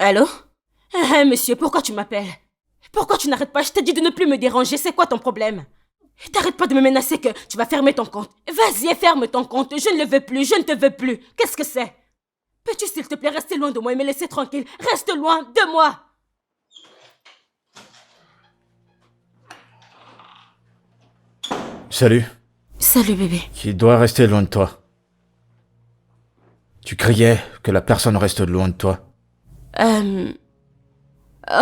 Allô? Monsieur, pourquoi tu m'appelles? Pourquoi tu n'arrêtes pas? Je t'ai dit de ne plus me déranger, c'est quoi ton problème? T'arrêtes pas de me menacer que tu vas fermer ton compte. Vas-y, ferme ton compte, je ne le veux plus, je ne te veux plus. Qu'est-ce que c'est? Peux-tu s'il te plaît rester loin de moi et me laisser tranquille? Reste loin de moi! Salut. Salut bébé. Qui doit rester loin de toi. Tu criais que la personne reste loin de toi.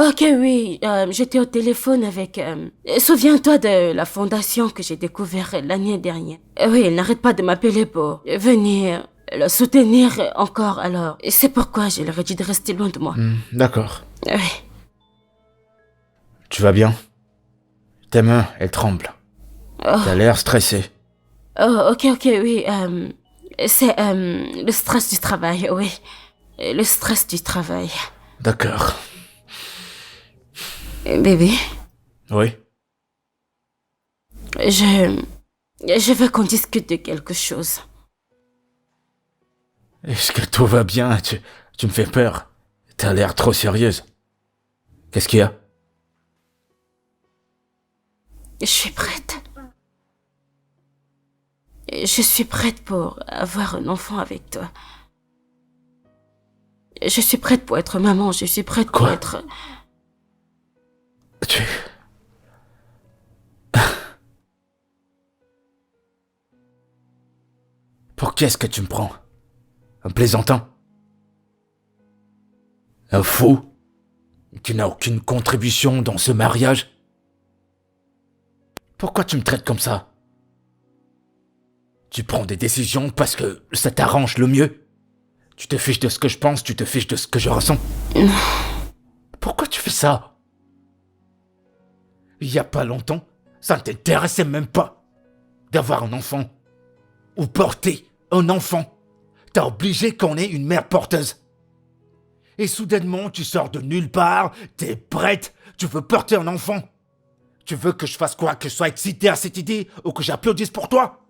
Ok, oui, j'étais au téléphone avec... souviens-toi de la fondation que j'ai découverte l'année dernière. Oui, elle n'arrête pas de m'appeler pour venir le soutenir encore, alors... C'est pourquoi je leur ai dit de rester loin de moi. D'accord. Oui. Tu vas bien? Tes mains, elles tremblent. T'as l'air stressé. Oh, ok, oui, c'est le stress du travail, oui. Le stress du travail. D'accord. Bébé, Oui? je veux qu'on discute de quelque chose. Est-ce que tout va bien? Tu me fais peur. T'as l'air trop sérieuse. Qu'est-ce qu'il y a? Je suis prête. Je suis prête pour avoir un enfant avec toi. Je suis prête pour être maman, je suis prête pour Quoi? être... Tu... Pour qu'est-ce que tu me prends? Un plaisantin? Un fou? Qui n'a aucune contribution dans ce mariage? Pourquoi tu me traites comme ça? Tu prends des décisions parce que ça t'arrange le mieux? Tu te fiches de ce que je pense, tu te fiches de ce que je ressens? Pourquoi tu fais ça? Il y a pas longtemps, ça ne t'intéressait même pas d'avoir un enfant. Ou porter un enfant. T'as obligé qu'on ait une mère porteuse. Et soudainement, tu sors de nulle part, t'es prête, tu veux porter un enfant. Tu veux que je fasse quoi? Que je sois excité à cette idée ou que j'applaudisse pour toi?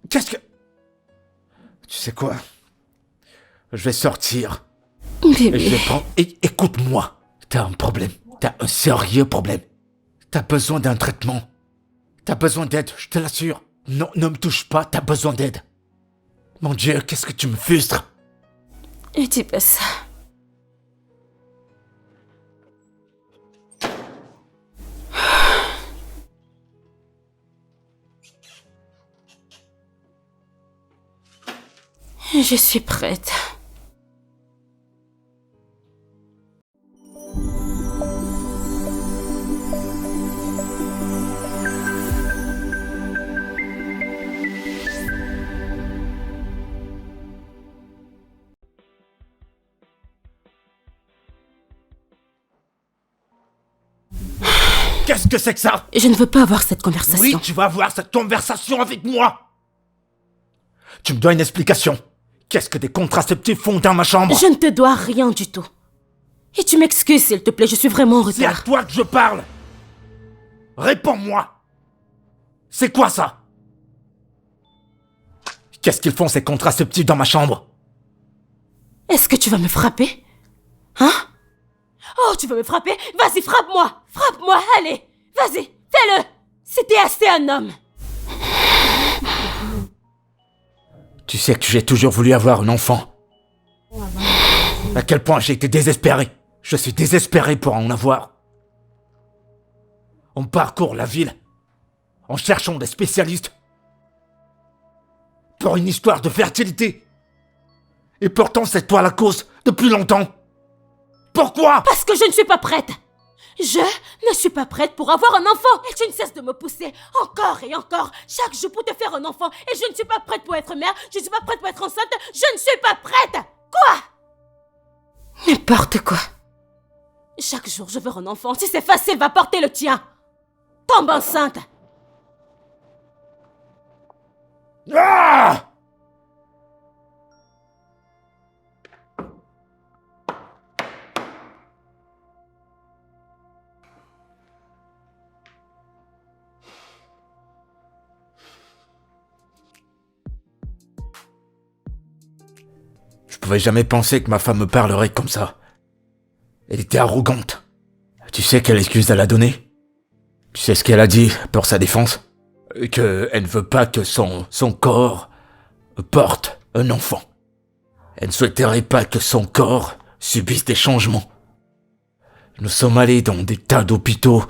Qu'est-ce que... Tu sais quoi? Je vais sortir. Et je Bébé, vais prendre... Écoute-moi. T'as un problème. T'as un sérieux problème. T'as besoin d'un traitement. T'as besoin d'aide, je te l'assure. Non, ne me touche pas, t'as besoin d'aide. Mon Dieu, qu'est-ce que tu me frustres? dis pas ça. Je suis prête. Qu'est-ce que c'est que ça? Je ne veux pas avoir cette conversation. Oui, tu vas avoir cette conversation avec moi. Tu me dois une explication. Qu'est-ce que des contraceptifs font dans ma chambre? Je ne te dois rien du tout. Et tu m'excuses, s'il te plaît, je suis vraiment en C'est à retard. toi que je parle. Réponds-moi. C'est quoi ça? Qu'est-ce qu'ils font ces contraceptifs dans ma chambre? Est-ce que tu vas me frapper? Hein? Oh, tu veux me frapper? Vas-y, frappe-moi! Frappe-moi, allez! Vas-y, fais-le! C'était assez un homme! Tu sais que j'ai toujours voulu avoir un enfant. À quel point j'ai été désespéré. Je suis désespéré pour en avoir. On parcourt la ville en cherchant des spécialistes pour une histoire de fertilité. Et pourtant c'est toi la cause depuis longtemps. Pourquoi? Parce que je ne suis pas prête! Je ne suis pas prête pour avoir un enfant! Et tu ne cesses de me pousser encore et encore chaque jour pour te faire un enfant. Et je ne suis pas prête pour être mère, je ne suis pas prête pour être enceinte, je ne suis pas prête! Quoi? N'importe quoi. Chaque jour je veux un enfant, si c'est facile, va porter le tien! Tombe enceinte! Ah! Je pouvais jamais penser que ma femme me parlerait comme ça. Elle était arrogante. Tu sais quelle excuse elle a donnée? Tu sais ce qu'elle a dit pour sa défense? Qu'elle ne veut pas que son corps porte un enfant. Elle ne souhaiterait pas que son corps subisse des changements. Nous sommes allés dans des tas d'hôpitaux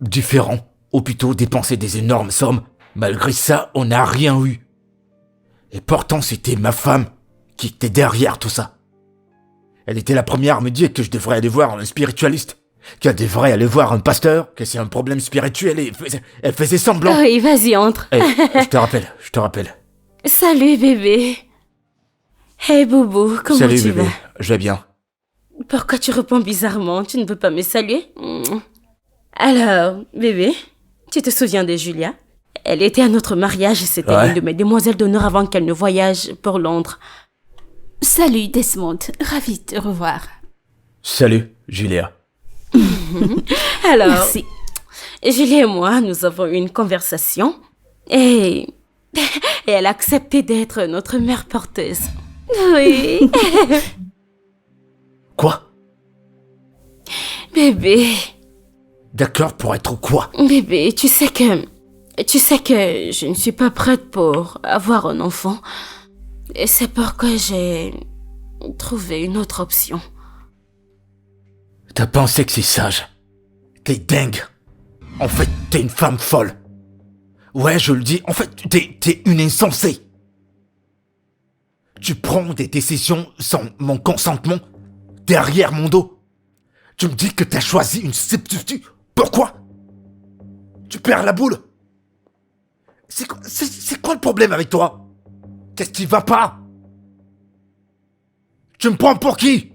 différents. Hôpitaux dépensés des énormes sommes. Malgré ça, on n'a rien eu. Et pourtant, c'était ma femme qui était derrière tout ça. Elle était la première à me dire que je devrais aller voir un spiritualiste, qu'elle devrait aller voir un pasteur, que c'est un problème spirituel et elle faisait semblant. Oui, vas-y, entre. Hey, je te rappelle. Salut, bébé. Hey, Boubou, comment Salut, tu bébé. vas? Je vais bien. Pourquoi tu réponds bizarrement? Tu ne veux pas me saluer? Alors, bébé, tu te souviens de Julia? Elle était à notre mariage et c'était Ouais. une de mes demoiselles d'honneur avant qu'elle ne voyage pour Londres. Salut Desmond, ravi de te revoir. Salut, Julia. Alors, Merci. Julie et moi, nous avons eu une conversation et elle a accepté d'être notre mère porteuse. Oui. Quoi? Bébé, D'accord pour être quoi? bébé, tu sais que je ne suis pas prête pour avoir un enfant. Et c'est pourquoi j'ai trouvé une autre option. T'as pensé que c'est sage? T'es dingue. En fait, t'es une femme folle. Ouais, je le dis, en fait, t'es une insensée. Tu prends des décisions sans mon consentement, derrière mon dos. Tu me dis que t'as choisi une substitut. Pourquoi? Tu perds la boule. C'est quoi le problème avec toi? Qu'est-ce qui va pas? Tu me prends pour qui?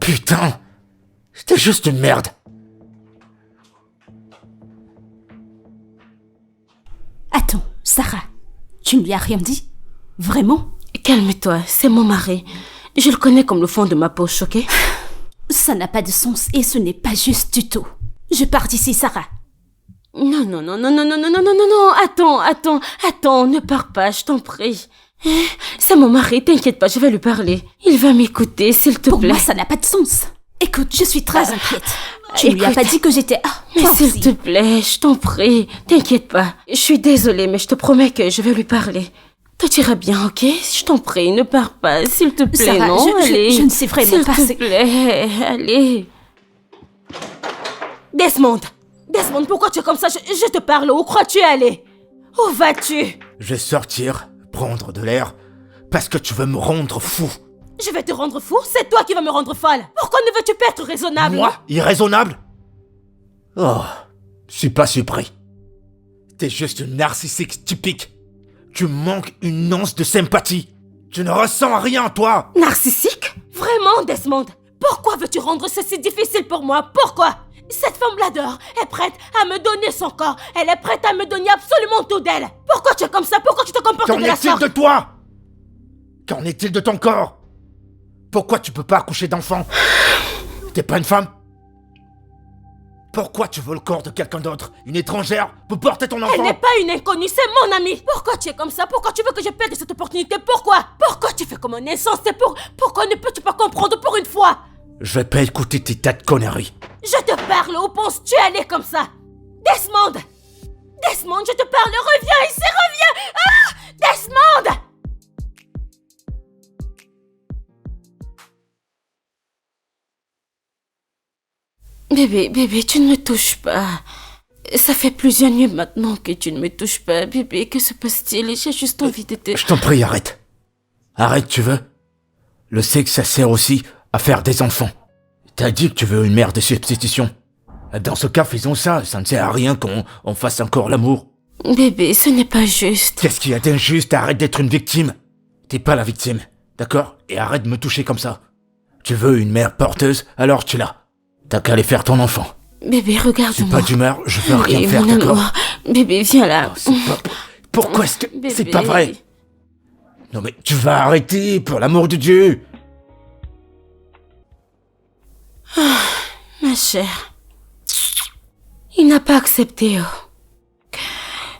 Putain, t'es juste une merde. Attends, Sarah, tu ne lui as rien dit? Vraiment? Calme-toi, c'est mon mari. Je le connais comme le fond de ma poche, ok? Ça n'a pas de sens et ce n'est pas juste du tout. Je pars d'ici, Sarah. Non, attends, ne pars pas, je t'en prie. C'est mon mari, t'inquiète pas, je vais lui parler. Il va m'écouter, s'il te Pour plaît. moi, ça n'a pas de sens. Écoute, je suis très inquiète. Tu ne lui as écoute. pas dit que j'étais... Ah, Mais toi s'il aussi. te plaît, je t'en prie, t'inquiète pas. Je suis désolée, mais je te promets que je vais lui parler. Tout ira bien, ok? Je t'en prie, ne pars pas, s'il te plaît, Sarah, non? Allez. je ne sais vraiment pas. S'il te plaît, allez. Desmond, pourquoi tu es comme ça? Je te parle, où crois-tu aller? Où vas-tu? Je vais sortir, prendre de l'air, parce que tu veux me rendre fou. Je vais te rendre fou? C'est toi qui vas me rendre folle. Pourquoi ne veux-tu pas être raisonnable? Moi, irraisonnable? Oh, je suis pas surpris. T'es juste une narcissique typique. Tu manques une once de sympathie. Tu ne ressens rien, toi. Narcissique? Vraiment, Desmond? Pourquoi veux-tu rendre ceci difficile pour moi? Pourquoi? Cette femme l'adore, est prête à me donner son corps. Elle est prête à me donner absolument tout d'elle. Pourquoi tu es comme ça? Pourquoi tu te comportes Qu'en de la est-il sorte? de toi? Qu'en est-il de ton corps? Pourquoi tu peux pas accoucher d'enfant? T'es pas une femme? Pourquoi tu veux le corps de quelqu'un d'autre? Une étrangère pour porter ton enfant? Elle n'est pas une inconnue, c'est mon amie. Pourquoi tu es comme ça? Pourquoi tu veux que je perde cette opportunité? Pourquoi? Pourquoi tu fais comme un insensé? Pourquoi ne peux-tu pas comprendre pour une fois? Je vais pas écouter tes tas de conneries. Je te parle, où penses-tu aller comme ça? Desmond, je te parle, reviens ici, reviens! Ah! Desmond! Bébé, tu ne me touches pas. Ça fait plusieurs nuits maintenant que tu ne me touches pas. Bébé, que se passe-t-il? J'ai juste envie de te... Je t'en prie, arrête. Arrête, tu veux? Le sexe, ça sert aussi à faire des enfants. T'as dit que tu veux une mère de substitution. Dans ce cas, faisons ça. Ça ne sert à rien qu'on fasse encore l'amour. Bébé, ce n'est pas juste. Qu'est-ce qu'il y a d'injuste? Arrête d'être une victime. T'es pas la victime, d'accord? Et arrête de me toucher comme ça. Tu veux une mère porteuse? Alors tu l'as. T'as qu'à aller faire ton enfant. Bébé, Je suis regarde-moi. pas d'humeur, je veux rien Bébé, faire, mon d'accord? amour. Bébé, viens là. C'est pas... Pourquoi est-ce que... C'est Bébé. pas vrai. Non mais tu vas arrêter, pour l'amour de Dieu. Ma chère, il n'a pas accepté. Oh.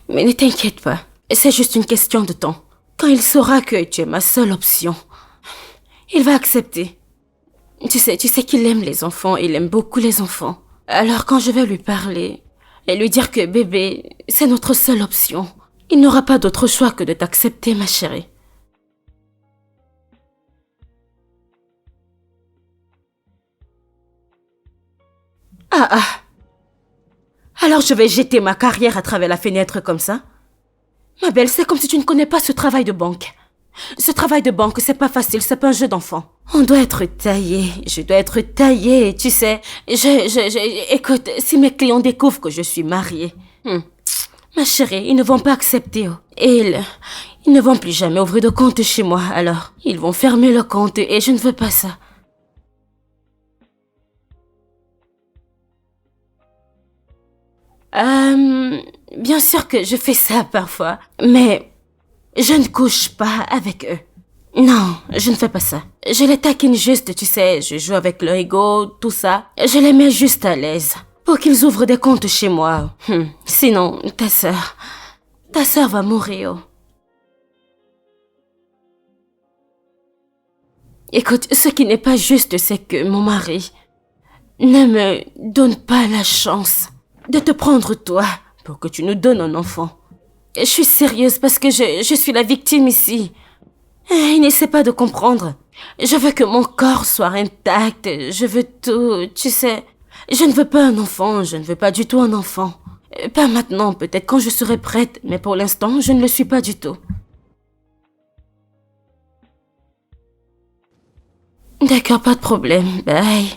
Mais ne t'inquiète pas, c'est juste une question de temps. quand il saura que tu es ma seule option, il va accepter. Tu sais qu'il aime les enfants, il aime beaucoup les enfants. Alors quand je vais lui parler et lui dire que bébé, c'est notre seule option, il n'aura pas d'autre choix que de t'accepter, ma chérie. Ah. Alors je vais jeter ma carrière à travers la fenêtre comme ça? Ma belle, c'est comme si tu ne connais pas ce travail de banque. Ce travail de banque, c'est pas facile, c'est pas un jeu d'enfant. On doit être taillé, je dois être taillée, tu sais. Écoute, si mes clients découvrent que je suis mariée, ma chérie, ils ne vont pas accepter. Et ils ne vont plus jamais ouvrir de compte chez moi, alors. Ils vont fermer le compte et je ne veux pas ça. Bien sûr que je fais ça parfois, mais je ne couche pas avec eux. Non, je ne fais pas ça. Je les taquine juste, tu sais, je joue avec leur ego, tout ça. Je les mets juste à l'aise pour qu'ils ouvrent des comptes chez moi. Sinon, ta sœur va mourir. Écoute, ce qui n'est pas juste, c'est que mon mari ne me donne pas la chance de te prendre toi pour que tu nous donnes un enfant. Je suis sérieuse parce que je suis la victime ici. Il n'essaie pas de comprendre. Je veux que mon corps soit intact, je veux tout, tu sais. Je ne veux pas un enfant, je ne veux pas du tout un enfant. Pas maintenant, peut-être quand je serai prête, mais pour l'instant, je ne le suis pas du tout. D'accord, pas de problème, bye.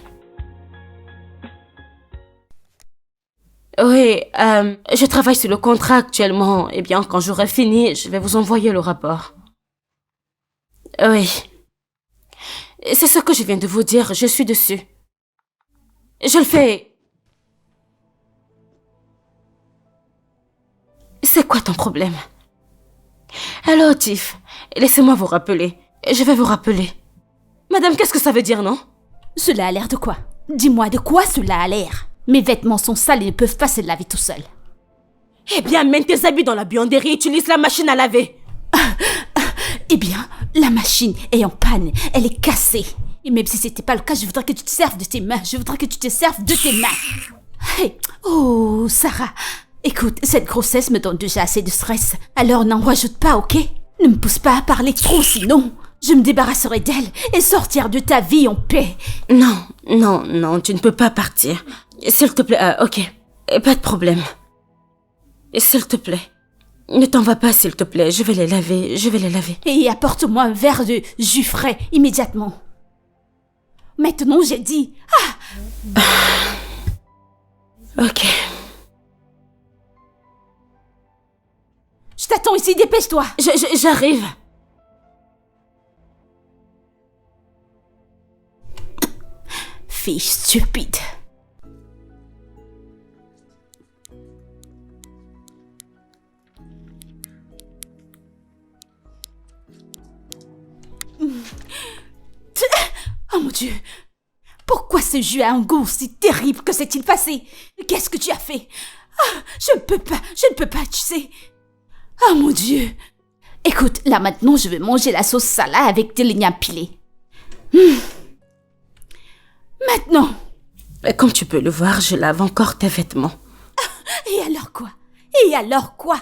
Oui, je travaille sur le contrat actuellement. Eh bien, quand j'aurai fini, je vais vous envoyer le rapport. Oui. C'est ce que je viens de vous dire, je suis dessus. Je le fais. C'est quoi ton problème? Allô, Tiff. Laissez-moi vous rappeler. Je vais vous rappeler. Madame, qu'est-ce que ça veut dire, non? Cela a l'air de quoi? Dis-moi de quoi cela a l'air? Mes vêtements sont sales et ne peuvent pas se laver tout seuls. Eh bien, mène tes habits dans la buanderie et utilise la machine à laver. Eh bien, la machine est en panne, elle est cassée. Et même si c'était pas le cas, je voudrais que tu te serves de tes mains. Je voudrais que tu te serves de tes mains. Hey. Oh, Sarah. Écoute, cette grossesse me donne déjà assez de stress. Alors n'en rajoute pas, ok? Ne me pousse pas à parler trop, sinon je me débarrasserai d'elle et sortir de ta vie en paix. Non, tu ne peux pas partir. S'il te plaît, ok. Pas de problème. S'il te plaît. Ne t'en vas pas, s'il te plaît. Je vais les laver. Et apporte-moi un verre de jus frais, immédiatement. Maintenant, j'ai dit... Ok. Je t'attends ici, dépêche-toi. J'arrive. Fille stupide. Oh mon Dieu! Pourquoi ce jus a un goût si terrible? Que s'est-il passé? Qu'est-ce que tu as fait? Je ne peux pas, tu sais. Oh mon Dieu! Écoute, là maintenant, je vais manger la sauce salade avec des lignans pilés. Maintenant! Comme tu peux le voir, je lave encore tes vêtements. Et alors quoi?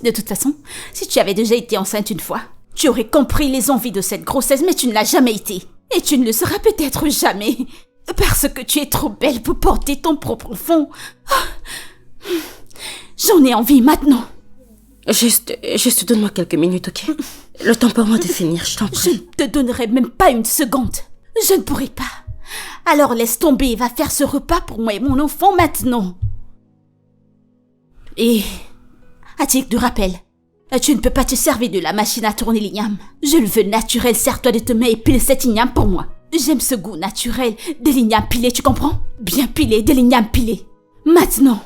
De toute façon, si tu avais déjà été enceinte une fois, tu aurais compris les envies de cette grossesse, mais tu ne l'as jamais été. Et tu ne le seras peut-être jamais. Parce que tu es trop belle pour porter ton propre enfant. J'en ai envie maintenant. Juste donne-moi quelques minutes, ok? Le temps pour moi de finir, je t'en prie. Je ne te donnerai même pas une seconde. Je ne pourrai pas. Alors laisse tomber et va faire ce repas pour moi et mon enfant maintenant. Et, à titre de rappel, tu ne peux pas te servir de la machine à tourner l'igname. Je le veux naturel, sers-toi de tes mains et pile cet igname pour moi. J'aime ce goût naturel des lignames pilés, tu comprends? Bien pilé, des lignames pilés. Maintenant.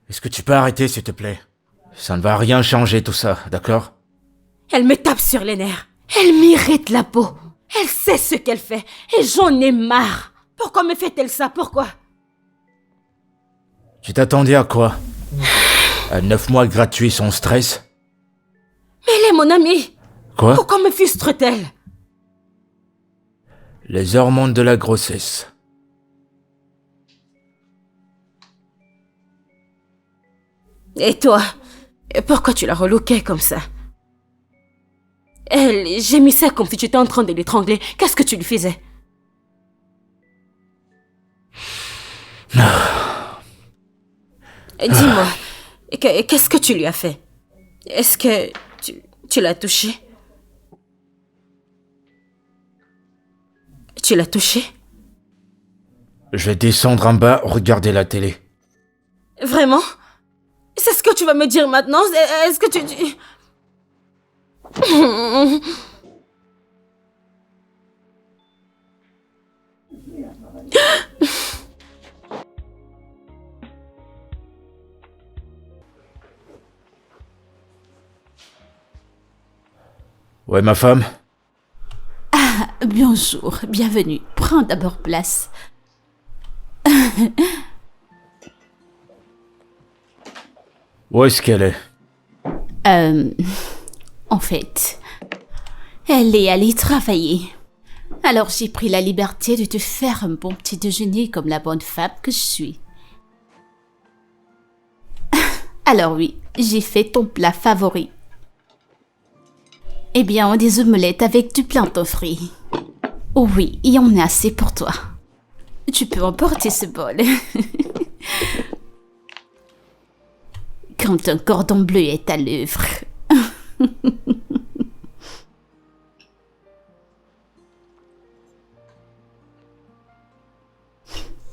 Est-ce que tu peux arrêter, s'il te plaît? Ça ne va rien changer tout ça, d'accord? Elle me tape sur les nerfs. Elle m'irrite la peau. Elle sait ce qu'elle fait. Et j'en ai marre. Pourquoi me fait-elle ça? Pourquoi? Tu t'attendais à quoi? À 9 mois gratuits sans stress? Mais elle est mon amie. Quoi? Pourquoi me frustre-t-elle? Les hormones de la grossesse. Et toi? Pourquoi tu la relookais comme ça? Elle gémissait comme si tu étais en train de l'étrangler. Qu'est-ce que tu lui faisais? Dis-moi, qu'est-ce que tu lui as fait? Est-ce que tu l'as touché? Tu l'as touché? Je vais descendre en bas, regarder la télé. Vraiment? C'est ce que tu vas me dire maintenant? Est-ce que tu... Ouais, ma femme? Bonjour, bienvenue. Prends d'abord place. Où est-ce qu'elle est? En fait, elle est allée travailler. Alors j'ai pris la liberté de te faire un bon petit déjeuner comme la bonne femme que je suis. Alors oui, j'ai fait ton plat favori. Eh bien, des omelettes avec du plantain frit. Oh oui, il y en a assez pour toi. Tu peux emporter ce bol. Quand un cordon bleu est à l'œuvre.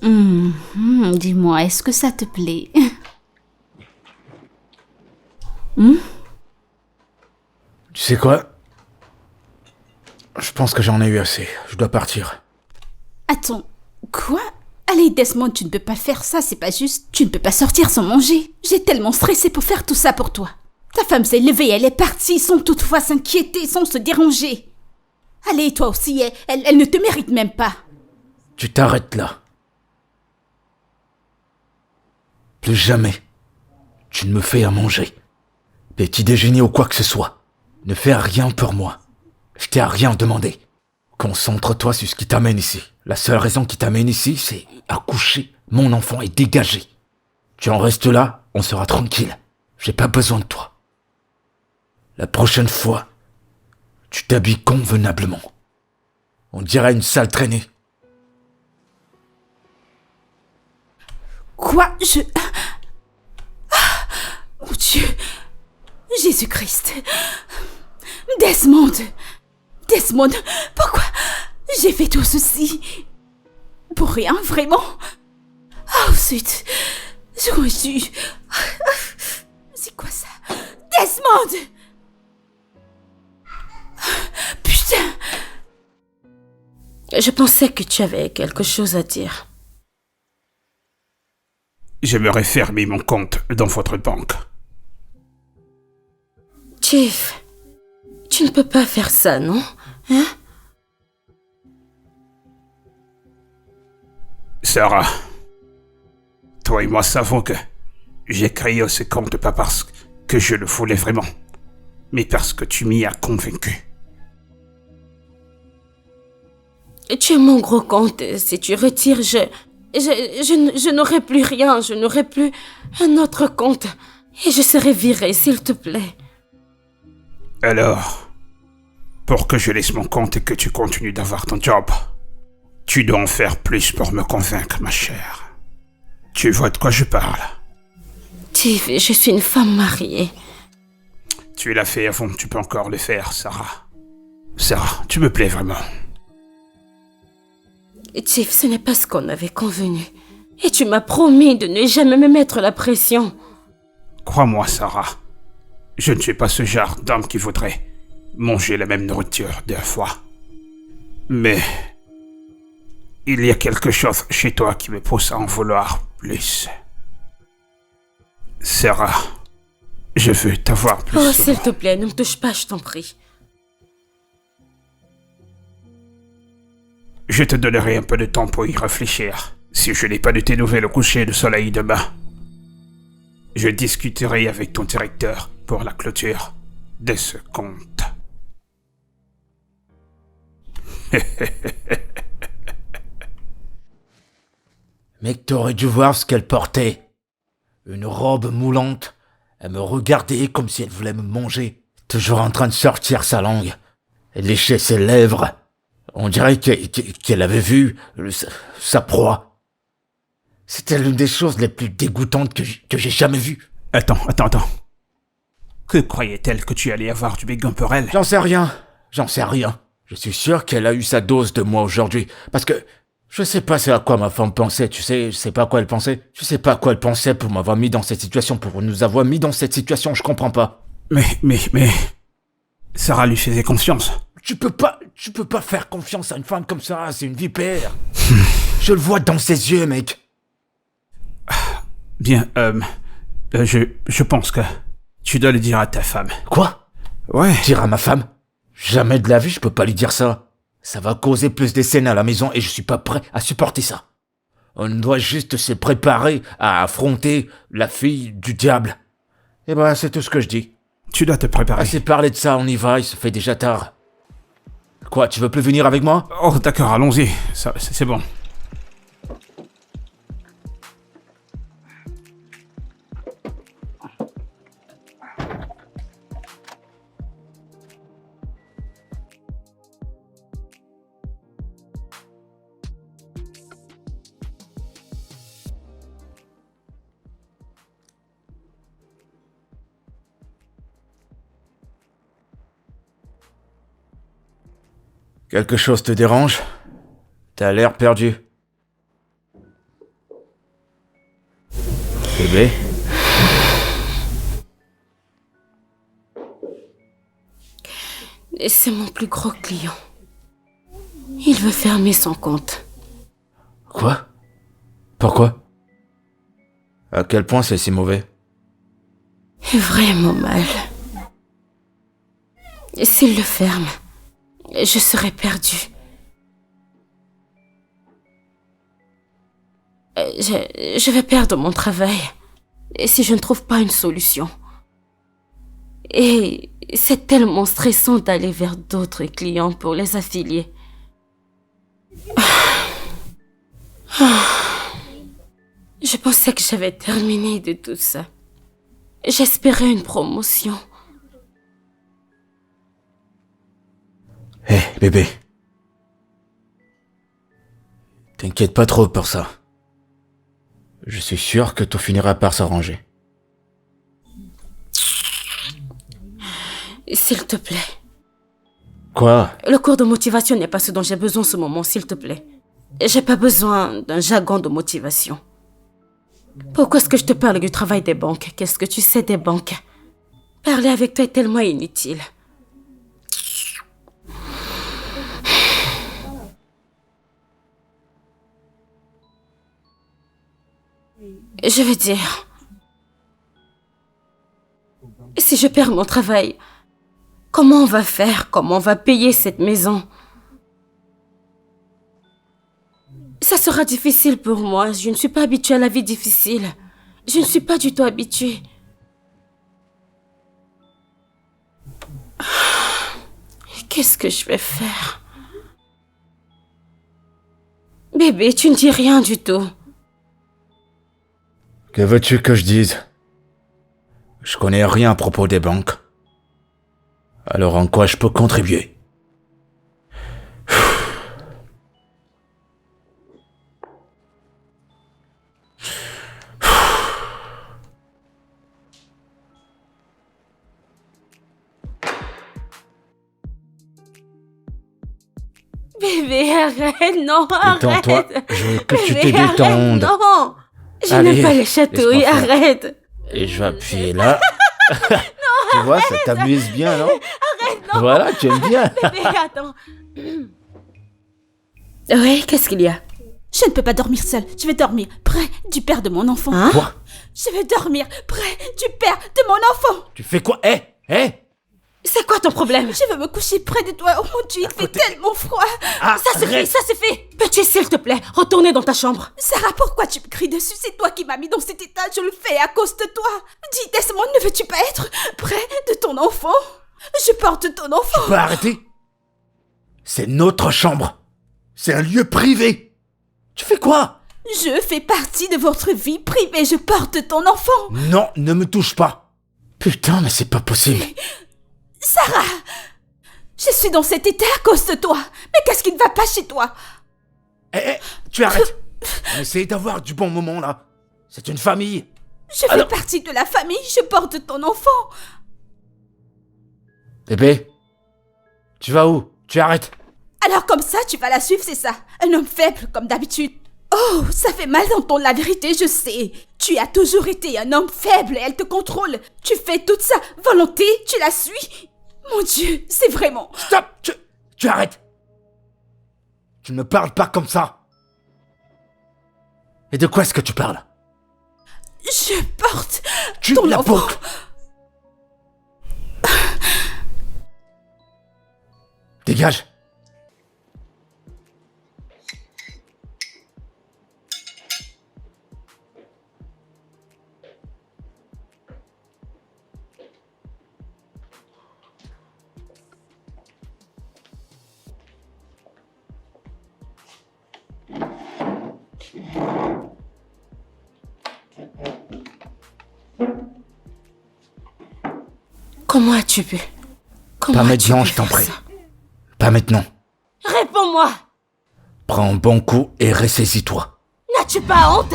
Dis-moi, est-ce que ça te plaît? Tu sais quoi? Je pense que j'en ai eu assez. Je dois partir. Attends, quoi? Allez, Desmond, tu ne peux pas faire ça, c'est pas juste. Tu ne peux pas sortir sans manger. J'ai tellement stressé pour faire tout ça pour toi. Ta femme s'est levée, elle est partie sans toutefois s'inquiéter, sans se déranger. Allez, toi aussi, elle ne te mérite même pas. Tu t'arrêtes là. Plus jamais. Tu ne me fais à manger. Petit déjeuner ou quoi que ce soit. Ne fais rien pour moi. Je t'ai rien demandé. Concentre-toi sur ce qui t'amène ici. La seule raison qui t'amène ici, c'est accoucher. Mon enfant est dégagé. Tu en restes là, on sera tranquille. J'ai pas besoin de toi. La prochaine fois, tu t'habilles convenablement. On dirait une sale traînée. Quoi? Mon Dieu! Jésus-Christ! Desmond! Desmond, pourquoi j'ai fait tout ceci? Pour rien, vraiment? Oh, zut! J'aurais dû... C'est quoi ça? Desmond! Putain! Je pensais que tu avais quelque chose à dire. J'aimerais fermer mon compte dans votre banque. Chief, tu ne peux pas faire ça, non? Hein? Sarah, toi et moi savons que j'ai créé ce compte pas parce que je le voulais vraiment, mais parce que tu m'y as convaincu. Tu es mon gros compte. Si tu retires, je n'aurai plus rien. Je n'aurai plus un autre compte. Et je serai virée, s'il te plaît. Alors, pour que je laisse mon compte et que tu continues d'avoir ton job, tu dois en faire plus pour me convaincre, ma chère. Tu vois de quoi je parle? Tiff, je suis une femme mariée. Tu l'as fait avant, tu peux encore le faire, Sarah. Sarah, tu me plais vraiment. Tiff, ce n'est pas ce qu'on avait convenu. Et tu m'as promis de ne jamais me mettre la pression. Crois-moi, Sarah. Je ne suis pas ce genre d'homme qui voudrait manger la même nourriture 2 fois. Mais il y a quelque chose chez toi qui me pousse à en vouloir plus. Sarah, je veux t'avoir plus Oh, souvent. s'il te plaît, ne me touche pas, je t'en prie. Je te donnerai un peu de temps pour y réfléchir. Si je n'ai pas de tes nouvelles au coucher de soleil demain, je discuterai avec ton directeur pour la clôture de ce compte. Mec, t'aurais dû voir ce qu'elle portait. Une robe moulante. Elle me regardait comme si elle voulait me manger. Toujours en train de sortir sa langue. Elle léchait ses lèvres. On dirait qu'elle avait vu sa proie. C'était l'une des choses les plus dégoûtantes que j'ai jamais vues. Attends. Que croyait-elle que tu allais avoir du béguin pour elle? J'en sais rien. Je suis sûr qu'elle a eu sa dose de moi aujourd'hui. Parce que je sais pas c'est à quoi ma femme pensait, tu sais, je sais pas à quoi elle pensait. Je sais pas à quoi elle pensait pour m'avoir mis dans cette situation, pour nous avoir mis dans cette situation, je comprends pas. Mais... Sarah lui faisait confiance. Tu peux pas faire confiance à une femme comme ça, c'est une vipère. Je le vois dans ses yeux, mec. Bien, je pense que tu dois le dire à ta femme. Quoi? Ouais. Dire à ma femme? Jamais de la vie, je peux pas lui dire ça. Ça va causer plus de scènes à la maison et je suis pas prêt à supporter ça. On doit juste se préparer à affronter la fille du diable. Et ben, c'est tout ce que je dis. Tu dois te préparer. Assez parlé de ça, on y va, il se fait déjà tard. Quoi, tu veux plus venir avec moi? Oh, d'accord, allons-y. Ça, c'est bon. Quelque chose te dérange? T'as l'air perdu. Bébé? Et c'est mon plus gros client. Il veut fermer son compte. Quoi? Pourquoi? À quel point c'est si mauvais? Vraiment mal. Et s'il le ferme, je serai perdue. Je vais perdre mon travail. Et si je ne trouve pas une solution. Et c'est tellement stressant d'aller vers d'autres clients pour les affilier. Je pensais que j'avais terminé de tout ça. J'espérais une promotion. Hé, bébé. T'inquiète pas trop pour ça. Je suis sûr que tout finira par s'arranger. S'il te plaît. Quoi? Le cours de motivation n'est pas ce dont j'ai besoin en ce moment, s'il te plaît. J'ai pas besoin d'un jargon de motivation. Pourquoi est-ce que je te parle du travail des banques? Qu'est-ce que tu sais des banques? Parler avec toi est tellement inutile. Je veux dire, si je perds mon travail, comment on va faire? Comment on va payer cette maison? Ça sera difficile pour moi. Je ne suis pas habituée à la vie difficile. Je ne suis pas du tout habituée. Qu'est-ce que je vais faire? Bébé, tu ne dis rien du tout. Que veux-tu que je dise? Je connais rien à propos des banques. Alors en quoi je peux contribuer? Bébé, arrête, non, Détends-toi, arrête. je veux que tu Bébé, te arrête, détendes. non, je Allez, n'aime pas les chatouilles, laisse-moi faire. arrête. Et je vais appuyer là. Tu vois, ça t'amuse bien, non? Arrête, non. Voilà, tu aimes bien. Bébé, attends. Oui, qu'est-ce qu'il y a? Je ne peux pas dormir seule. Je vais dormir près du père de mon enfant. Hein? Quoi? Je vais dormir près du père de mon enfant. Tu fais quoi? C'est quoi ton problème? Je veux me coucher près de toi. Oh mon Dieu, il fait tellement froid. Ça suffit, ça suffit. Peux-tu, s'il te plaît, retourner dans ta chambre? Sarah, pourquoi tu me cries dessus? C'est toi qui m'as mis dans cet état. Je le fais à cause de toi. Dis, Desmond, ne veux-tu pas être près de ton enfant? Je porte ton enfant. Tu peux arrêter? C'est notre chambre. C'est un lieu privé. Tu fais quoi? Je fais partie de votre vie privée. Je porte ton enfant. Non, ne me touche pas. Putain, mais c'est pas possible. Sarah, je suis dans cet état à cause de toi. Mais qu'est-ce qui ne va pas chez toi? Tu arrêtes. On essaye d'avoir du bon moment, là. C'est une famille. Je fais partie de la famille. Je porte ton enfant. Bébé, tu vas où? Tu arrêtes. Alors comme ça, tu vas la suivre, c'est ça? Un homme faible, comme d'habitude. Oh, ça fait mal d'entendre la vérité, je sais. Tu as toujours été un homme faible et elle te contrôle. Tu fais toute sa volonté, tu la suis. Mon Dieu, c'est vraiment... Stop! Tu arrêtes. Tu ne me parles pas comme ça. Et de quoi est-ce que tu parles? Je porte Tu ton la enfant. poque. Dégage. Comment as-tu pu? Comment Pas as-tu maintenant, pu je t'en faire prie. ça? Pas maintenant. Réponds-moi! Prends un bon coup et ressaisis-toi. N'as-tu pas honte?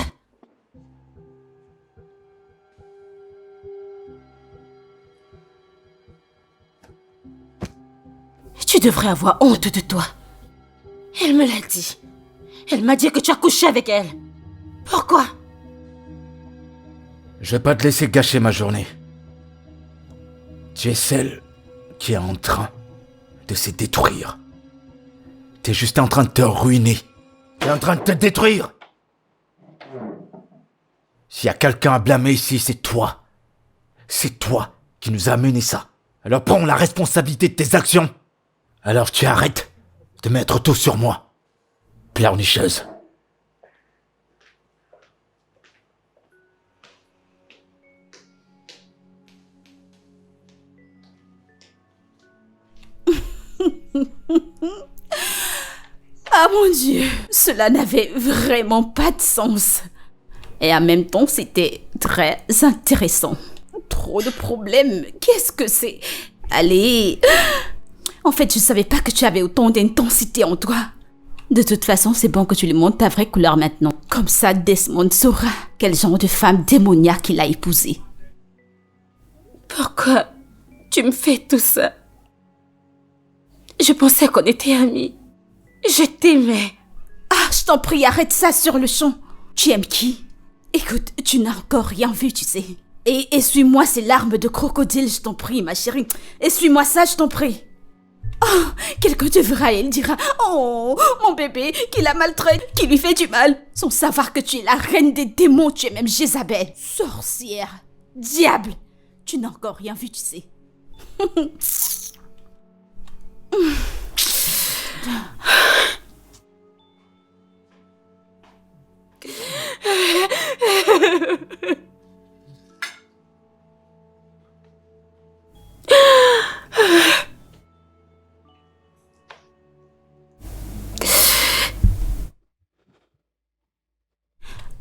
Tu devrais avoir honte de toi. Elle me l'a dit. Elle m'a dit que tu as couché avec elle. Pourquoi? Je vais pas te laisser gâcher ma journée. Tu es celle qui est en train de se détruire. T'es juste en train de te ruiner. T'es en train de te détruire. S'il y a quelqu'un à blâmer ici, c'est toi. C'est toi qui nous a mené ça. Alors prends la responsabilité de tes actions. Alors tu arrêtes de mettre tout sur moi. Pleurnicheuse. Ah mon Dieu, cela n'avait vraiment pas de sens. Et en même temps, c'était très intéressant. Trop de problèmes, qu'est-ce que c'est? Allez. En fait, je ne savais pas que tu avais autant d'intensité en toi. De toute façon, c'est bon que tu lui montres ta vraie couleur maintenant. Comme ça, Desmond saura quel genre de femme démoniaque il a épousée. Pourquoi tu me fais tout ça? Je pensais qu'on était amis. Je t'aimais. Ah, je t'en prie, arrête ça sur le champ. Tu aimes qui? Écoute, tu n'as encore rien vu, tu sais. Et essuie-moi ces larmes de crocodile, je t'en prie, ma chérie. Essuie-moi ça, je t'en prie. Oh, quelqu'un te verra et il dira « Oh, mon bébé, qui la maltraite, qui lui fait du mal. » Sans savoir que tu es la reine des démons, tu es même Jézabel. Sorcière, diable. Tu n'as encore rien vu, tu sais.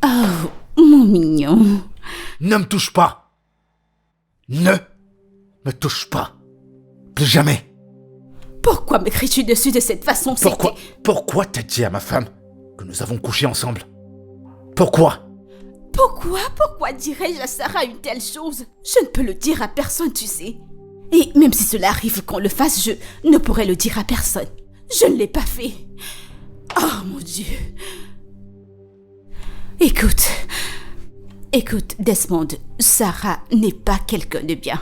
Oh, mon mignon. Ne me touche pas. Ne me touche pas. Plus jamais. Pourquoi me cries-tu dessus de cette façon? Pourquoi t'as dit à ma femme que nous avons couché ensemble? Pourquoi? Pourquoi dirais-je à Sarah une telle chose? Je ne peux le dire à personne, tu sais. Et même si cela arrive qu'on le fasse, je ne pourrais le dire à personne. Je ne l'ai pas fait. Oh mon Dieu. Écoute, Desmond, Sarah n'est pas quelqu'un de bien.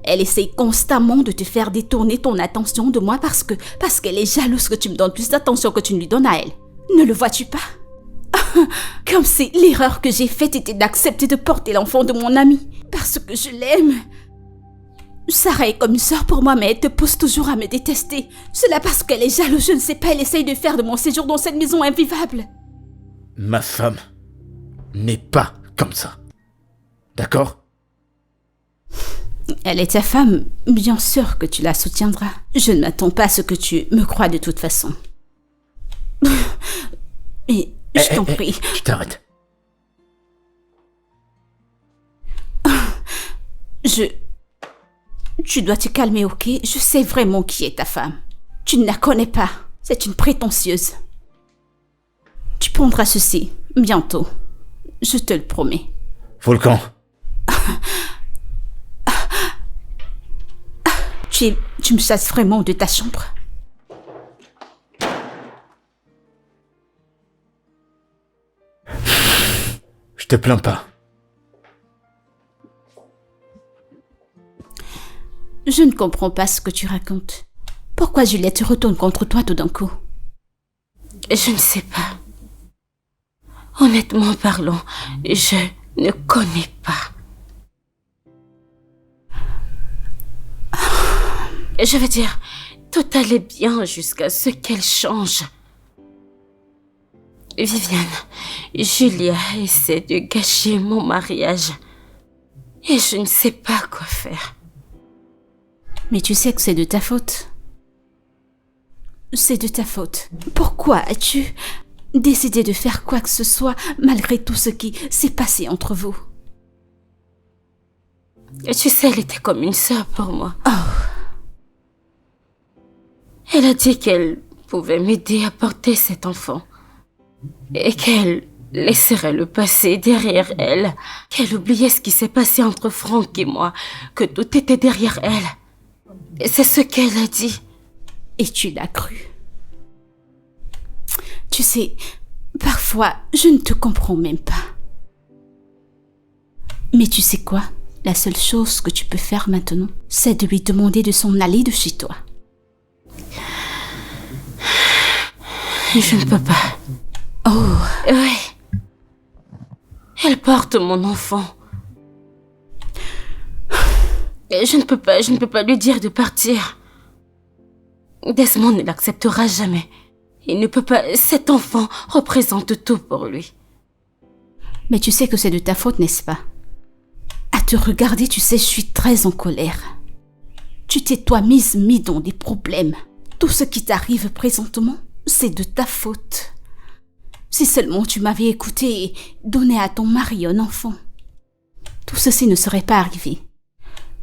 Elle essaye constamment de te faire détourner ton attention de moi parce qu'elle est jalouse que tu me donnes plus d'attention que tu ne lui donnes à elle. Ne le vois-tu pas? Comme si l'erreur que j'ai faite était d'accepter de porter l'enfant de mon ami. Parce que je l'aime. Sarah est comme une sœur pour moi, mais elle te pousse toujours à me détester. Cela parce qu'elle est jalouse, je ne sais pas, elle essaye de faire de mon séjour dans cette maison invivable. Ma femme n'est pas comme ça. D'accord? Elle est ta femme, bien sûr que tu la soutiendras. Je ne m'attends pas à ce que tu me crois de toute façon. Et je t'en prie. Je t'arrête. Tu dois te calmer, ok? Je sais vraiment qui est ta femme. Tu ne la connais pas. C'est une prétentieuse. Tu prendras ceci, bientôt. Je te le promets. Volcan. Tu me chasses vraiment de ta chambre? Je te plains pas. Je ne comprends pas ce que tu racontes. Pourquoi Juliette retourne contre toi tout d'un coup? Je ne sais pas. Honnêtement parlant, je ne connais pas. Je veux dire, tout allait bien jusqu'à ce qu'elle change. Viviane, Julia essaie de gâcher mon mariage. Et je ne sais pas quoi faire. Mais tu sais que c'est de ta faute. C'est de ta faute. Pourquoi as-tu décidé de faire quoi que ce soit malgré tout ce qui s'est passé entre vous? Et tu sais, elle était comme une sœur pour moi. Oh. Elle a dit qu'elle pouvait m'aider à porter cet enfant. Et qu'elle laisserait le passé derrière elle. Qu'elle oubliait ce qui s'est passé entre Franck et moi. Que tout était derrière elle. Et c'est ce qu'elle a dit. Et tu l'as cru. Tu sais, parfois, je ne te comprends même pas. Mais tu sais quoi? La seule chose que tu peux faire maintenant, c'est de lui demander de s'en aller de chez toi. Je ne peux pas. Oh. Oui. Elle porte mon enfant. Je ne peux pas lui dire de partir. Desmond ne l'acceptera jamais. Il ne peut pas. Cet enfant représente tout pour lui. Mais tu sais que c'est de ta faute, n'est-ce pas? À te regarder, tu sais, je suis très en colère. Tu t'es mis dans des problèmes. Tout ce qui t'arrive présentement, c'est de ta faute. Si seulement tu m'avais écouté et donné à ton mari un enfant, tout ceci ne serait pas arrivé.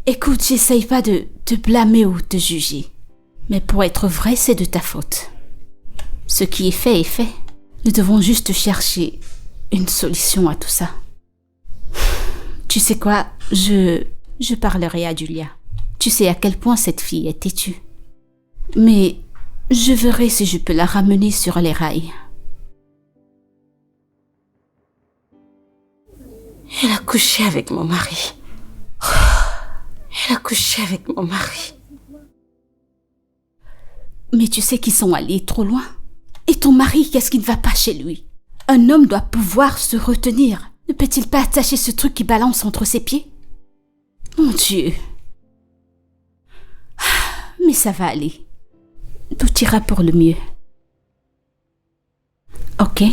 Écoute, j'essaye pas de te blâmer ou te juger. Mais pour être vrai, c'est de ta faute. Ce qui est fait. Nous devons juste chercher une solution à tout ça. Tu sais quoi? Je parlerai à Julia. Tu sais à quel point cette fille est têtue. Mais je verrai si je peux la ramener sur les rails. Elle a couché avec mon mari. Elle a couché avec mon mari. Mais tu sais qu'ils sont allés trop loin. Et ton mari, qu'est-ce qui ne va pas chez lui? Un homme doit pouvoir se retenir. Ne peut-il pas attacher ce truc qui balance entre ses pieds? Mon Dieu. Mais ça va aller. Tout ira pour le mieux. Ok?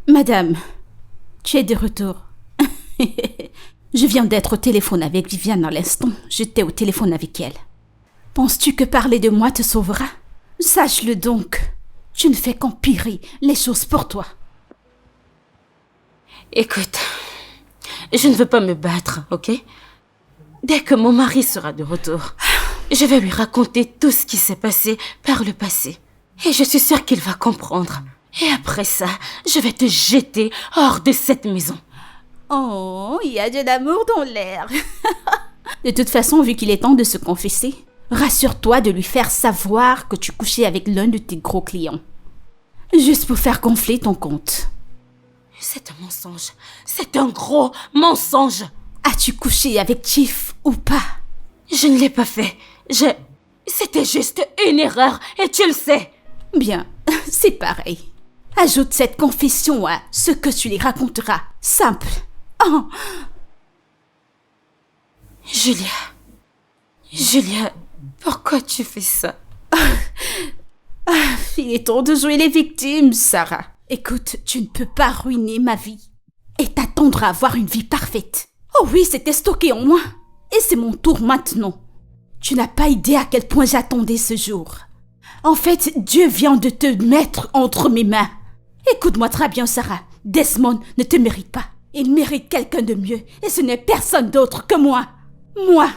Madame, tu es de retour. Je viens d'être au téléphone avec Viviane à l'instant. J'étais au téléphone avec elle. Penses-tu que parler de moi te sauvera? Sache-le donc. Je ne fais qu'empirer les choses pour toi. Écoute, je ne veux pas me battre, ok? Dès que mon mari sera de retour, je vais lui raconter tout ce qui s'est passé par le passé. Et je suis sûre qu'il va comprendre. Et après ça, je vais te jeter hors de cette maison. Oh, il y a de l'amour dans l'air. De toute façon, vu qu'il est temps de se confesser, rassure-toi de lui faire savoir que tu couchais avec l'un de tes gros clients. Juste pour faire gonfler ton compte. C'est un mensonge. C'est un gros mensonge. As-tu couché avec Chief ou pas? Je ne l'ai pas fait. C'était juste une erreur et tu le sais. Bien, c'est pareil. Ajoute cette confession à ce que tu lui raconteras. Simple. Oh, Julia, pourquoi tu fais ça? il est temps de jouer les victimes, Sarah. Écoute, tu ne peux pas ruiner ma vie et t'attendre à avoir une vie parfaite. Oh oui, c'était stocké en moi. Et c'est mon tour maintenant. Tu n'as pas idée à quel point j'attendais ce jour. En fait, Dieu vient de te mettre entre mes mains. Écoute-moi très bien, Sarah. Desmond ne te mérite pas. Il mérite quelqu'un de mieux. Et ce n'est personne d'autre que moi. Moi.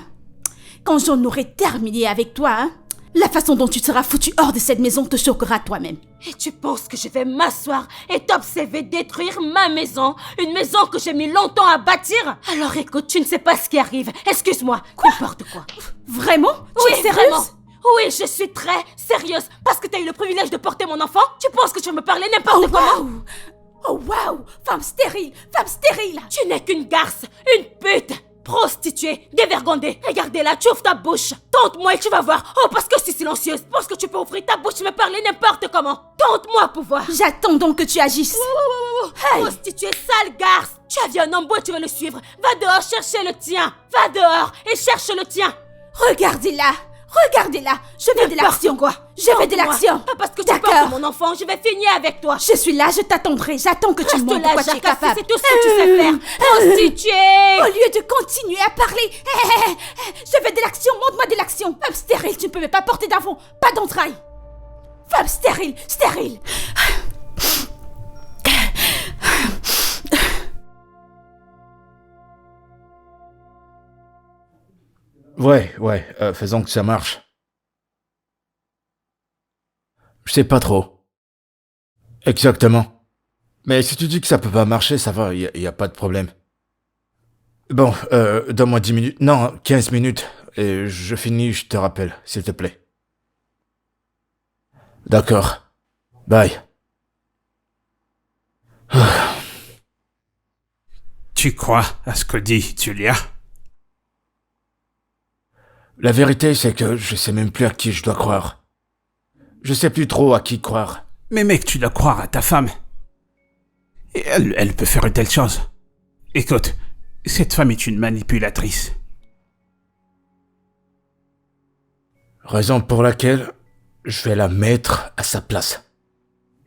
Quand j'en aurai terminé avec toi, hein, la façon dont tu seras foutu hors de cette maison te choquera toi-même. Et tu penses que je vais m'asseoir et t'observer détruire ma maison? Une maison que j'ai mis longtemps à bâtir? Alors écoute, tu ne sais pas ce qui arrive. Excuse-moi. N'importe quoi. Vraiment? Tu Oui, es sérieuse? vraiment. Oui, je suis très sérieuse. Parce que tu as eu le privilège de porter mon enfant, tu penses que tu vas me parler n'importe comment? Waouh! Oh waouh! Femme stérile! Femme stérile! Tu n'es qu'une garce, une pute, prostituée, dévergondée. Regardez-la, tu ouvres ta bouche. Tente-moi et tu vas voir. Oh, parce que je suis silencieuse. Parce que tu peux ouvrir ta bouche et me parler n'importe comment. Tente-moi pour voir. J'attends donc que tu agisses. Hey. Prostituée, sale garce. Tu as vu un homme beau et tu veux le suivre. Va dehors chercher le tien. Va dehors et cherche le tien. Regardez-la! Regardez-là, je veux de l'action. Quoi? Je veux de l'action. Pas parce que tu portes mon enfant, je vais finir avec toi. Je suis là, je t'attendrai. J'attends que tu me montres là, quoi tu es jacasse, capable. c'est tout ce que tu sais faire. Prostituée. Au lieu de continuer à parler, je veux de l'action, montre-moi de l'action. Femme stérile, tu ne peux même pas porter d'enfant, pas d'entrailles. Femme stérile, stérile. Ouais, faisons que ça marche. Je sais pas trop. Exactement. Mais si tu dis que ça peut pas marcher, ça va, y a pas de problème. Bon, donne-moi 10 minutes. Non, 15 minutes. Et je finis, je te rappelle, s'il te plaît. D'accord. Bye. Tu crois à ce que dit Julia? La vérité, c'est que je sais même plus à qui je dois croire. Je sais plus trop à qui croire. Mais mec, tu dois croire à ta femme. Et elle peut faire une telle chose. Écoute, cette femme est une manipulatrice. Raison pour laquelle je vais la mettre à sa place.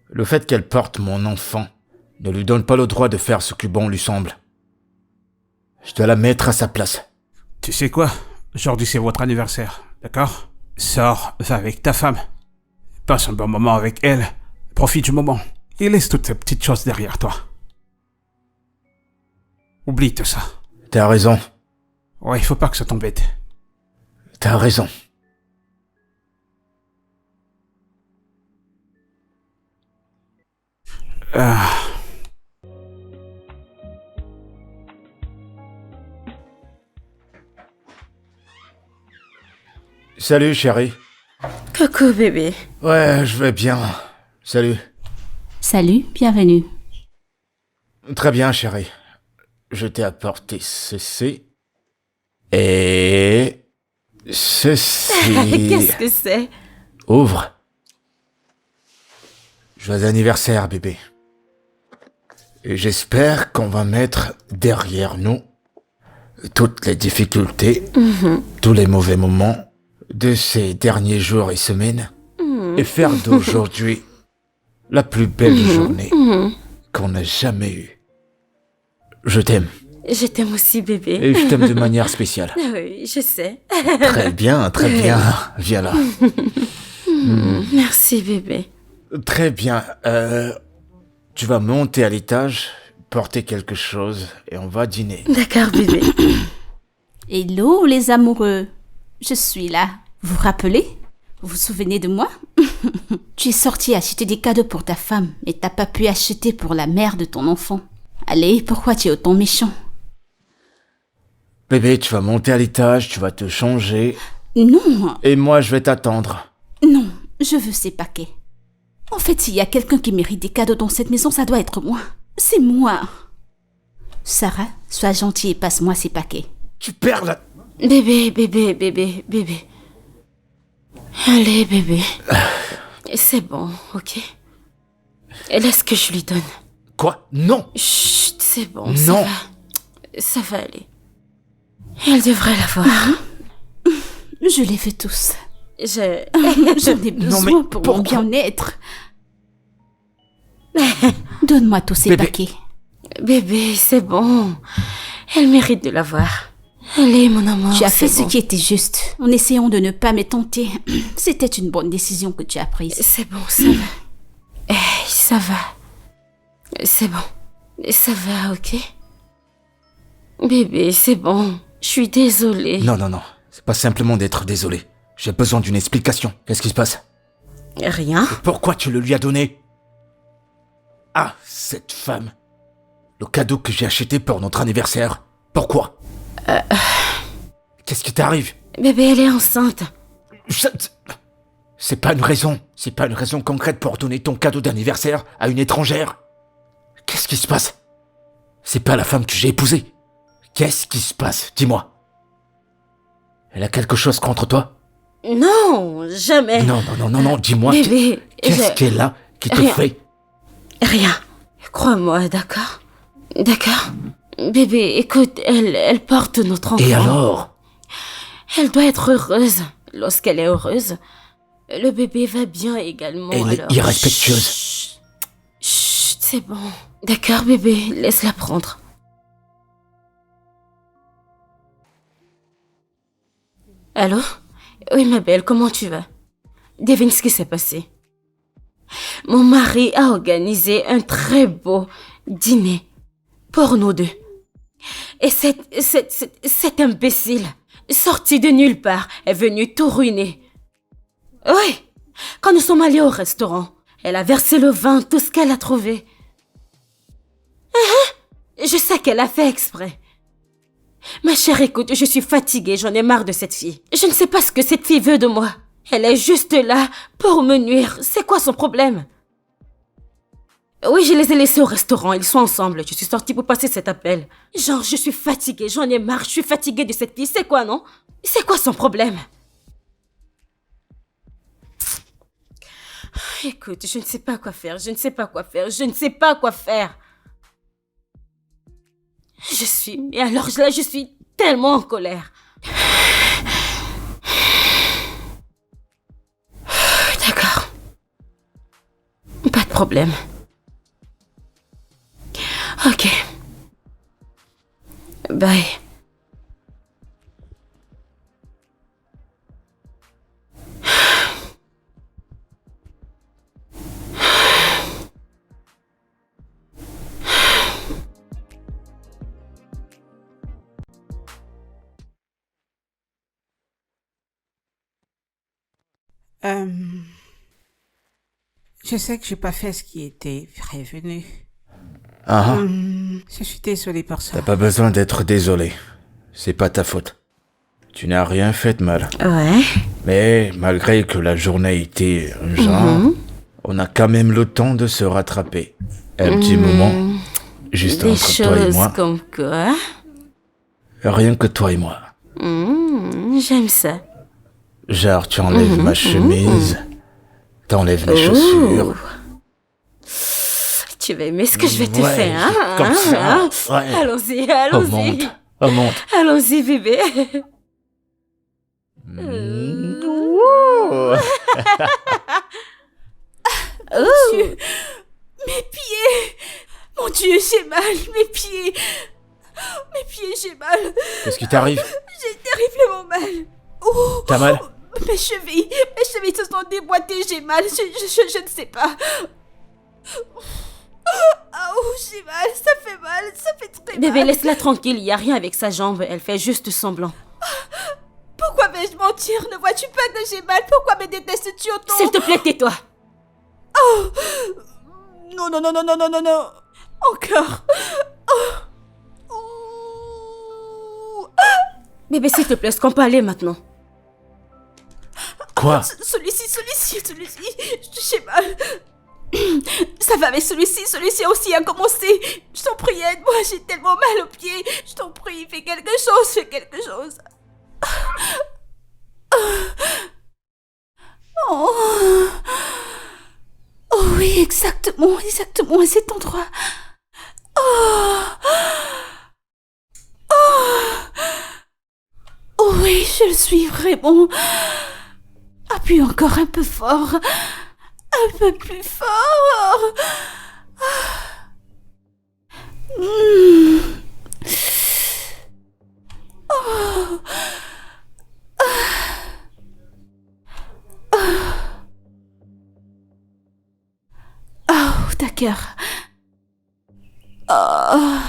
Le fait qu'elle porte mon enfant ne lui donne pas le droit de faire ce que bon lui semble. Je dois la mettre à sa place. Tu sais quoi? Aujourd'hui c'est votre anniversaire, d'accord? Sors, va avec ta femme. Passe un bon moment avec elle. Profite du moment. Et laisse toutes ces petites choses derrière toi. Oublie tout ça. T'as raison. Ouais, il faut pas que ça t'embête. T'as raison. Salut, chérie. Coucou, bébé. Ouais, je vais bien. Salut. Salut, bienvenue. Très bien, chérie. Je t'ai apporté ceci. Et... ceci. Qu'est-ce que c'est? Ouvre. Joyeux anniversaire, bébé. Et j'espère qu'on va mettre derrière nous toutes les difficultés, tous les mauvais moments de ces derniers jours et semaines, et faire d'aujourd'hui la plus belle journée qu'on a jamais eue. Je t'aime. Je t'aime aussi, bébé. Et je t'aime de manière spéciale. Oui, je sais. Très bien, très bien. Viens là. Merci, bébé. Très bien. Tu vas monter à l'étage, porter quelque chose, et on va dîner. D'accord, bébé. Hello les amoureux, je suis là. Vous vous rappelez? Vous vous souvenez de moi? Tu es sorti acheter des cadeaux pour ta femme, mais t'as pas pu acheter pour la mère de ton enfant. Allez, pourquoi tu es autant méchant? Bébé, tu vas monter à l'étage, tu vas te changer, Non, et moi je vais t'attendre. non, je veux ces paquets. En fait, s'il y a quelqu'un qui mérite des cadeaux dans cette maison, ça doit être moi. C'est moi. Sarah, sois gentille et passe-moi ces paquets. Tu perds la... Bébé. Allez, bébé. C'est bon, ok? Laisse que je lui donne. Quoi? Non! Chut, c'est bon, Non. ça va aller. Elle devrait l'avoir. Je les fais tous. J'en ai besoin mais pour pourquoi? mon bien-être. Donne-moi tous ces Bébé. paquets. Bébé, c'est bon. Elle mérite de l'avoir. Allez, mon amour. Tu as fait c'est ce qui était juste, en essayant de ne pas me tenter. C'était une bonne décision que tu as prise. C'est bon, ça va. Ça va. C'est bon. Ça va, ok? Bébé, c'est bon. Je suis désolée. Non. C'est pas simplement d'être désolé. J'ai besoin d'une explication. Qu'est-ce qui se passe? Rien. Pourquoi tu le lui as donné? Ah, cette femme. Le cadeau que j'ai acheté pour notre anniversaire. Pourquoi? Qu'est-ce qui t'arrive? Bébé, elle est enceinte. C'est pas une raison. C'est pas une raison concrète pour donner ton cadeau d'anniversaire à une étrangère. Qu'est-ce qui se passe? C'est pas la femme que j'ai épousée. Qu'est-ce qui se passe? Dis-moi. Elle a quelque chose contre toi? Non, jamais. Non, dis-moi. Bébé, Qu'est-ce qu'elle a qui te Rien. fait? Rien. Crois-moi, d'accord? D'accord? Bébé, écoute, elle porte notre enfant. Et alors? Elle doit être heureuse. Lorsqu'elle est heureuse, le bébé va bien également. Elle est alors... irrespectueuse. Chut, c'est bon. D'accord, bébé, laisse-la prendre. Allô? Oui, ma belle, comment tu vas? Devine ce qui s'est passé. Mon mari a organisé un très beau dîner pour nous deux. Et cet imbécile, sorti de nulle part, est venu tout ruiner. Oui, quand nous sommes allés au restaurant, elle a versé le vin, tout ce qu'elle a trouvé. Je sais qu'elle a fait exprès. Ma chère, écoute, je suis fatiguée, j'en ai marre de cette fille. Je ne sais pas ce que cette fille veut de moi. Elle est juste là pour me nuire. C'est quoi son problème? Oui, je les ai laissés au restaurant, ils sont ensemble. Je suis sortie pour passer cet appel. Genre, je suis fatiguée, j'en ai marre, je suis fatiguée de cette fille. C'est quoi, non? C'est quoi son problème? Écoute, je ne sais pas quoi faire. Mais alors là, je suis tellement en colère. D'accord. Pas de problème. Ok. Bye. Je sais que j'ai pas fait ce qui était prévenu. Ah, Je suis désolée pour ça. t'as pas besoin d'être désolé. C'est pas ta faute. Tu n'as rien fait de mal. Ouais. Mais malgré que la journée était un genre, on a quand même le temps de se rattraper. Un petit moment, juste Des entre toi et choses moi. comme quoi? Rien que toi et moi. J'aime ça. Genre, tu enlèves ma chemise, t'enlèves mes chaussures. Tu vas aimer ce que je vais te Ouais, faire, hein? comme ça, hein? ouais. Allons-y, Oh, allons-y. monte. Oh, monte. Allons-y, bébé. Ouh. Dieu, mes pieds! Mon Dieu, j'ai mal, mes pieds! Mes pieds, j'ai mal! Qu'est-ce qui t'arrive? J'ai terriblement mal! Oh, T'as mal? mes chevilles se sont déboîtées, j'ai mal, je ne sais pas. Oh, j'ai mal, ça fait très Bébé, mal. laisse-la tranquille, il n'y a rien avec sa jambe, elle fait juste semblant. Pourquoi vais-je mentir? Ne vois-tu pas que j'ai mal? Pourquoi me détestes-tu autant? S'il te plaît, tais-toi. Non. Encore. Oh. Bébé, s'il te plaît, est-ce qu'on peut aller maintenant? Quoi? Celui-ci. J'ai mal. Ça va avec celui-ci aussi a commencé. Je t'en prie, aide-moi, j'ai tellement mal aux pieds. Je t'en prie, fais quelque chose. Oh, oh oui, exactement, à cet endroit. Oh, oh oui, je le suis vraiment. Appuie encore un peu fort. Un peu plus fort. Oh. Oh, d'accord. Oh.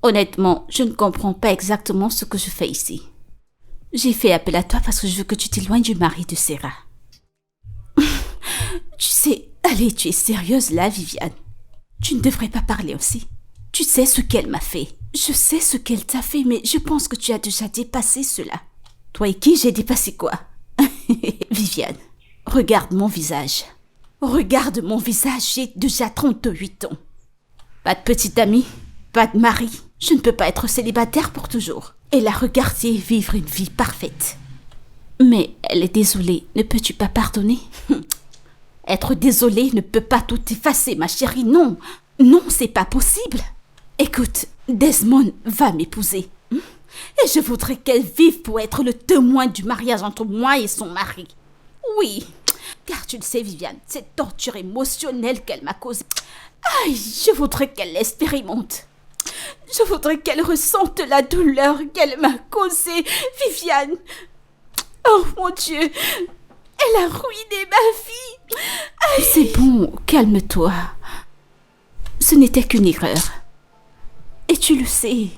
Honnêtement, je ne comprends pas exactement ce que je fais ici. J'ai fait appel à toi parce que je veux que tu t'éloignes du mari de Sarah. Tu sais, allez, tu es sérieuse là, Viviane. Tu ne devrais pas parler aussi. Tu sais ce qu'elle m'a fait. Je sais ce qu'elle t'a fait, mais je pense que tu as déjà dépassé cela. Toi et qui j'ai dépassé quoi? Viviane, regarde mon visage. Regarde mon visage, j'ai déjà 38 ans. Pas de petite amie, pas de mari. Je ne peux pas être célibataire pour toujours. Et la regarder vivre une vie parfaite. Mais elle est désolée, ne peux-tu pas pardonner? Être désolée ne peut pas tout effacer, ma chérie, non. Non, c'est pas possible. Écoute, Desmond va m'épouser. Et je voudrais qu'elle vive pour être le témoin du mariage entre moi et son mari. Oui, car tu le sais, Viviane, cette torture émotionnelle qu'elle m'a causée. Aïe, je voudrais qu'elle l'expérimente. Je voudrais qu'elle ressente la douleur qu'elle m'a causée, Viviane. Oh mon Dieu, elle a ruiné ma vie. Aïe. C'est bon, calme-toi. Ce n'était qu'une erreur. Et tu le sais.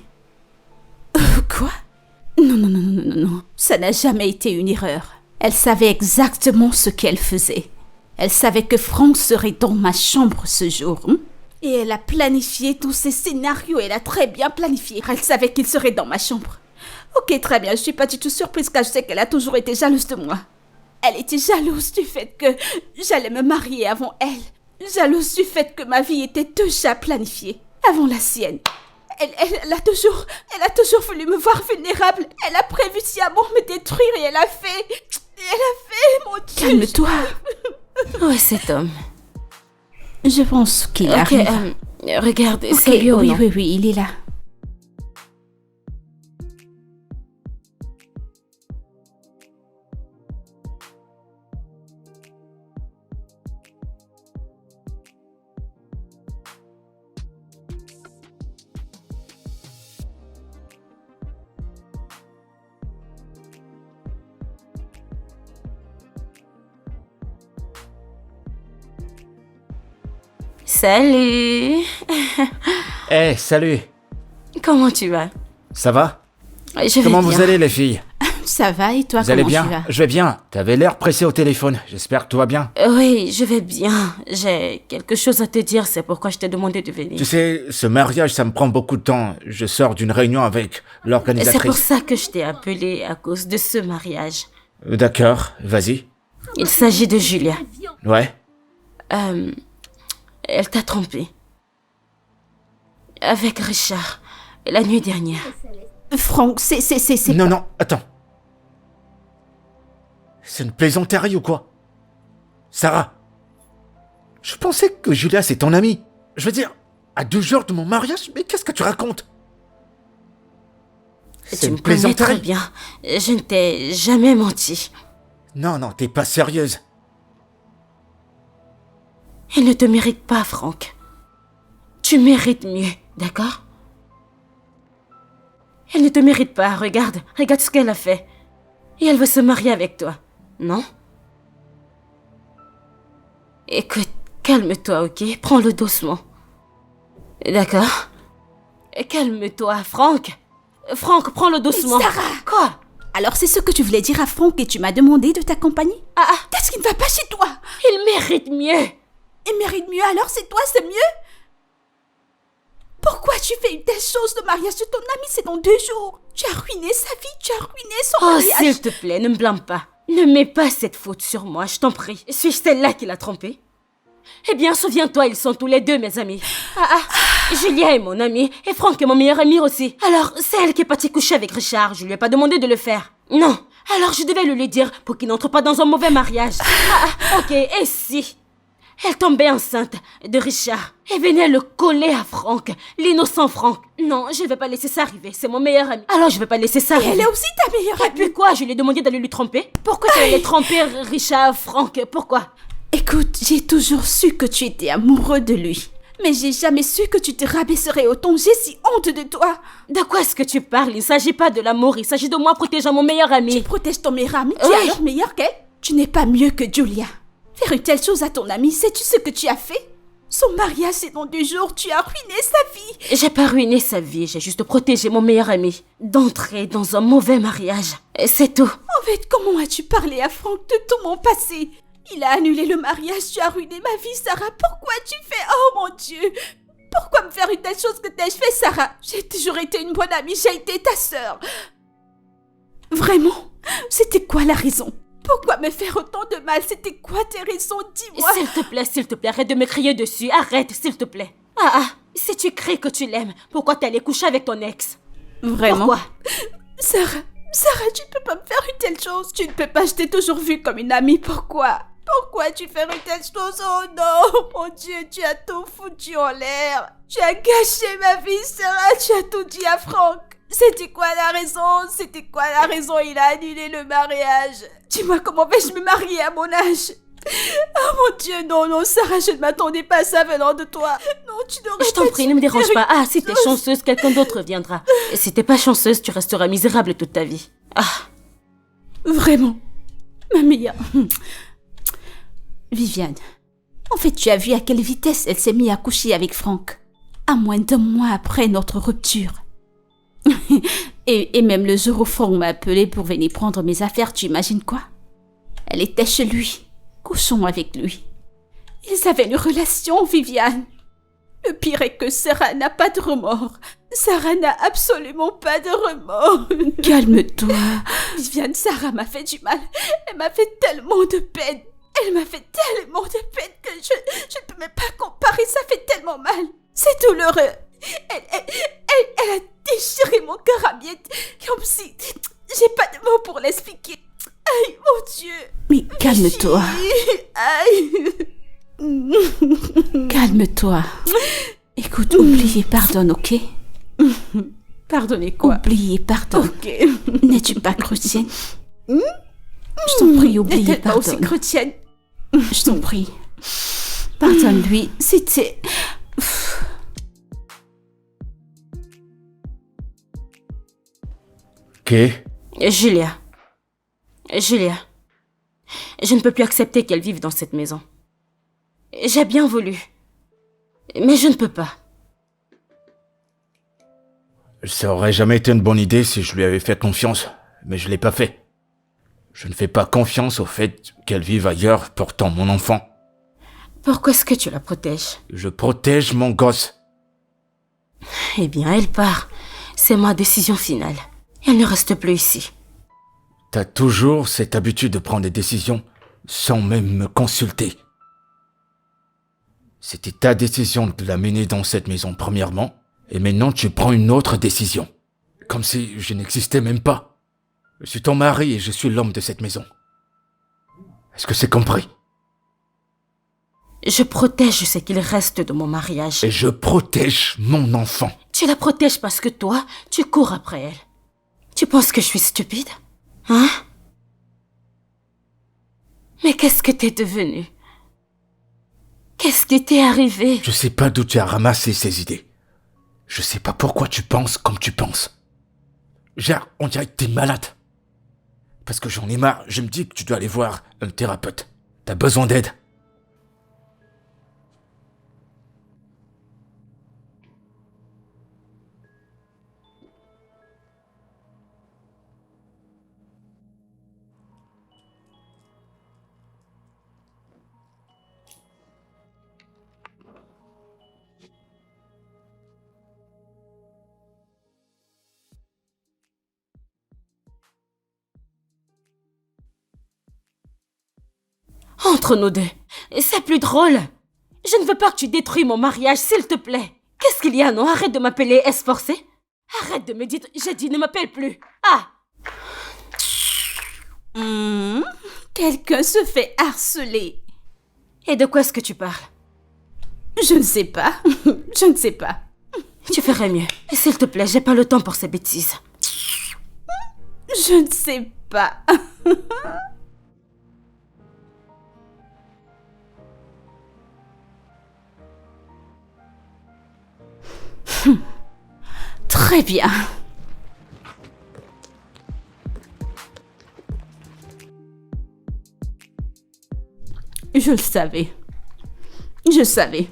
Quoi? Non. Ça n'a jamais été une erreur. Elle savait exactement ce qu'elle faisait. Elle savait que Franck serait dans ma chambre ce jour. Et elle a planifié tous ces scénarios. Elle a très bien planifié. Elle savait qu'il serait dans ma chambre. Ok, très bien. Je suis pas du tout surprise car je sais qu'elle a toujours été jalouse de moi. Elle était jalouse du fait que j'allais me marier avant elle. Jalouse du fait que ma vie était déjà planifiée avant la sienne. Elle a toujours voulu me voir vulnérable. Elle a prévu sciemment me détruire et elle a fait, mon Dieu. Calme-toi. Où est cet homme? Je pense qu'il arrive. Regarde, c'est lui ou non? Oui, il est là. Salut. Eh, salut. Comment tu vas? Ça va? Je Comment vais bien. vous allez, les filles? Ça va et toi, Vous allez comment bien? tu vas? Je vais bien. T'avais l'air pressé au téléphone. J'espère que tout va bien. Oui, je vais bien. J'ai quelque chose à te dire, c'est pourquoi je t'ai demandé de venir. Tu sais, ce mariage, ça me prend beaucoup de temps. Je sors d'une réunion avec C'est pour l'organisatrice. ça que je t'ai appelé à cause de ce mariage. D'accord, vas-y. Il s'agit de Julia. Ouais. Elle t'a trompé. Avec Richard, la nuit dernière. Franck, c'est... Non, attends. C'est une plaisanterie ou quoi? Sarah, je pensais que Julia, c'est ton amie. Je veux dire, à 2 jours de mon mariage, mais qu'est-ce que tu racontes? C'est Tu une me connais très plaisanterie. bien. Je ne t'ai jamais menti. Non, t'es pas sérieuse. Elle ne te mérite pas, Franck. Tu mérites mieux, d'accord? Elle ne te mérite pas, regarde ce qu'elle a fait. Et elle veut se marier avec toi, non? Écoute, calme-toi, ok? Prends-le doucement. D'accord? Calme-toi, Franck. Franck, prends-le doucement. Sarah! Quoi? Alors c'est ce que tu voulais dire à Franck et tu m'as demandé de t'accompagner? Qu'est-ce qui ne va pas chez toi? Il mérite mieux. Il mérite mieux, alors c'est toi, c'est mieux? Pourquoi tu fais une telle chose? Le mariage de ton ami, c'est dans 2 jours. Tu as ruiné sa vie, tu as ruiné son Oh, mariage. s'il te plaît, ne me blâme pas. Ne mets pas cette faute sur moi, je t'en prie. Suis-je celle-là qui l'a trompé? Eh bien, souviens-toi, ils sont tous les deux mes amis. Julia est mon amie, et Franck est mon meilleur ami aussi. Alors, c'est elle qui est partie coucher avec Richard, je lui ai pas demandé de le faire. Non, alors je devais le lui dire pour qu'il n'entre pas dans un mauvais mariage. Ok, et si elle tombait enceinte de Richard et venait le coller à Franck, l'innocent Franck. Non, je ne vais pas laisser ça arriver, c'est mon meilleur ami. Alors je vais pas laisser ça arriver. Elle est aussi ta meilleure Et amie. puis quoi, je lui ai demandé d'aller lui tromper? Pourquoi tu allais tromper Richard, Franck? Pourquoi? Écoute, j'ai toujours su que tu étais amoureux de lui. Mais j'ai jamais su que tu te rabaisserais autant. J'ai si honte de toi. De quoi est-ce que tu parles? Il ne s'agit pas de l'amour, il s'agit de moi protégeant mon meilleur ami. Tu protèges ton meilleur ami, tu es Oui. alors meilleur qu'elle. Tu n'es pas mieux que Julia. Faire une telle chose à ton ami, sais-tu ce que tu as fait? Son mariage, c'est dans 2 jours, tu as ruiné sa vie. J'ai pas ruiné sa vie, j'ai juste protégé mon meilleur ami d'entrer dans un mauvais mariage. Et c'est tout. En fait, comment as-tu parlé à Franck de tout mon passé? Il a annulé le mariage, tu as ruiné ma vie, Sarah. Pourquoi tu fais... Oh mon Dieu! Pourquoi me faire une telle chose que t'ai-je fait, Sarah? J'ai toujours été une bonne amie, j'ai été ta sœur. Vraiment? C'était quoi la raison? Pourquoi me faire autant de mal? C'était quoi tes raisons? Dis-moi. S'il te plaît, arrête de me crier dessus. Arrête, s'il te plaît. Si tu cries que tu l'aimes, pourquoi t'es allé coucher avec ton ex? Vraiment? Pourquoi? Sarah, tu ne peux pas me faire une telle chose. Tu ne peux pas, je t'ai toujours vue comme une amie. Pourquoi? Pourquoi tu fais une telle chose? Oh non, mon Dieu, tu as tout foutu en l'air. Tu as gâché ma vie, Sarah. Tu as tout dit à Franck. C'était quoi la raison? C'était quoi la raison? Il a annulé le mariage. Dis-moi, comment vais-je me marier à mon âge? Oh mon Dieu, non, Sarah, je ne m'attendais pas à ça venant de toi. Non, tu n'aurais pas... Je t'en prie, ne me dérange pas. Si t'es chanceuse, quelqu'un d'autre viendra. Et si t'es pas chanceuse, tu resteras misérable toute ta vie. Vraiment, ma meilleure... Viviane, en fait, tu as vu à quelle vitesse elle s'est mise à coucher avec Franck. À moins d'1 mois après notre rupture. et même le jour où Franck m'a appelé pour venir prendre mes affaires, tu imagines quoi? Elle était chez lui, couchant avec lui. Ils avaient une relation, Viviane. Le pire est que Sarah n'a pas de remords. Sarah n'a absolument pas de remords. Calme-toi. Viviane, Sarah m'a fait du mal. Elle m'a fait tellement de peine. Elle m'a fait tellement de peine que je ne peux même pas comparer. Ça fait tellement mal. C'est douloureux. Elle a déchiré mon cœur à miettes. Comme si... J'ai pas de mots pour l'expliquer. Aïe, mon Dieu. Mais calme-toi. Aïe. Calme-toi. Écoute, oublie et pardonne, ok? Pardonnez quoi? Oublie et pardonne. Ok. N'es-tu pas chrétienne? Je t'en prie, oublie et pardonne. Aussi chrétienne. Je t'en prie. Pardonne-lui. C'était... Ok. Julia, je ne peux plus accepter qu'elle vive dans cette maison. J'ai bien voulu, mais je ne peux pas. Ça aurait jamais été une bonne idée si je lui avais fait confiance, mais je l'ai pas fait. Je ne fais pas confiance au fait qu'elle vive ailleurs portant mon enfant. Pourquoi est-ce que tu la protèges? Je protège mon gosse. Eh bien, elle part. C'est ma décision finale. Elle ne reste plus ici. T'as toujours cette habitude de prendre des décisions sans même me consulter. C'était ta décision de l'amener dans cette maison premièrement, et maintenant tu prends une autre décision. Comme si je n'existais même pas. Je suis ton mari et je suis l'homme de cette maison. Est-ce que c'est compris? Je protège ce qu'il reste de mon mariage. Et je protège mon enfant. Tu la protèges parce que toi, tu cours après elle. Tu penses que je suis stupide? Hein? Mais qu'est-ce que t'es devenu? Qu'est-ce qui t'est arrivé? Je sais pas d'où tu as ramassé ces idées. Je sais pas pourquoi tu penses comme tu penses. Genre, on dirait que t'es malade. Parce que j'en ai marre, je me dis que tu dois aller voir un thérapeute. T'as besoin d'aide. entre nous deux. C'est plus drôle. Je ne veux pas que tu détruis mon mariage, s'il te plaît. Qu'est-ce qu'il y a, non? Arrête de m'appeler esforcé. Arrête de me dire... J'ai dit, ne m'appelle plus. Ah! Quelqu'un se fait harceler. Et de quoi est-ce que tu parles? Je ne sais pas. Je ne sais pas. Tu ferais mieux. Et s'il te plaît, j'ai pas le temps pour ces bêtises. Je ne sais pas. Très bien. Je le savais. Je savais.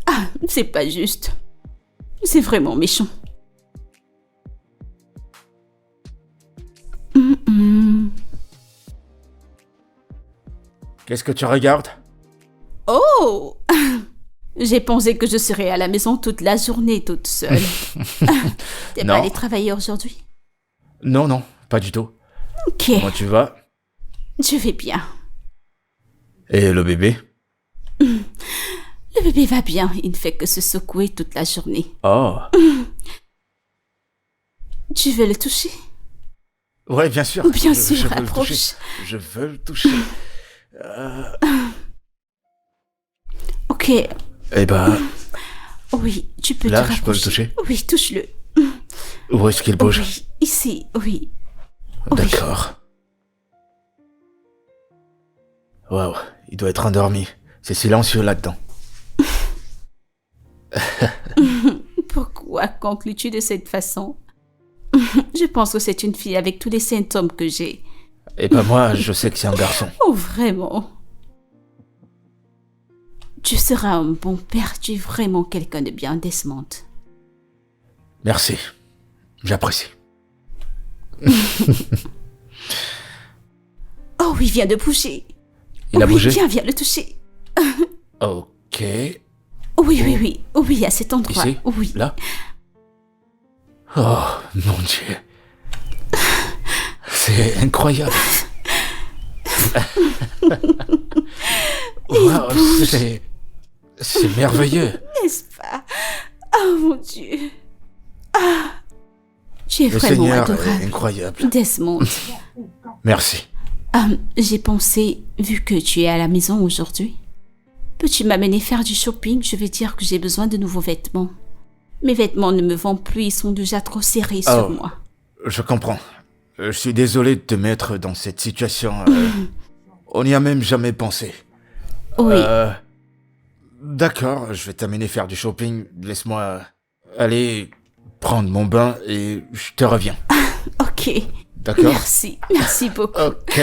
Ah, c'est pas juste. C'est vraiment méchant. Qu'est-ce que tu regardes? Oh! J'ai pensé que je serais à la maison toute la journée toute seule. T'es Non. pas allé travailler aujourd'hui? Non, non, pas du tout. Ok, Comment tu vas? je vais bien. Et le bébé? Le bébé va bien, il ne fait que se secouer toute la journée. Oh. Tu veux le toucher? Ouais, bien sûr. Bien Je sûr, veux le toucher. approche. Je veux le toucher. Ok, Eh ben, oui, tu peux là, te je peux le rapprocher. toucher? Oui, touche-le. où est-ce qu'il bouge? Oui, ici, oui. Oui. D'accord. Waouh, il doit être endormi. C'est silencieux là-dedans. Pourquoi conclus-tu de cette façon? Je pense que c'est une fille avec tous les symptômes que j'ai. Et ben moi, je sais que c'est un garçon. Oh, vraiment? Tu seras un bon père, tu es vraiment quelqu'un de bien, Desmond. Merci. J'apprécie. Oh oui, viens de bouger. Il a oui, bougé? viens le toucher. Ok. Oui, oui, à cet endroit. Ici? Oui. Là? Oh, mon Dieu. C'est incroyable. Wow, c'est merveilleux. N'est-ce pas? Oh mon Dieu. Ah, tu es Le vraiment Seigneur est adorable. incroyable. Desmond, Merci. j'ai pensé, vu que tu es à la maison aujourd'hui, peux-tu m'amener faire du shopping? Je veux dire que j'ai besoin de nouveaux vêtements. Mes vêtements ne me vont plus, ils sont déjà trop serrés sur moi. Je comprends. Je suis désolé de te mettre dans cette situation. On n'y a même jamais pensé. Oui, D'accord, je vais t'amener faire du shopping. Laisse-moi aller prendre mon bain et je te reviens. ok. D'accord? Merci beaucoup. Ok.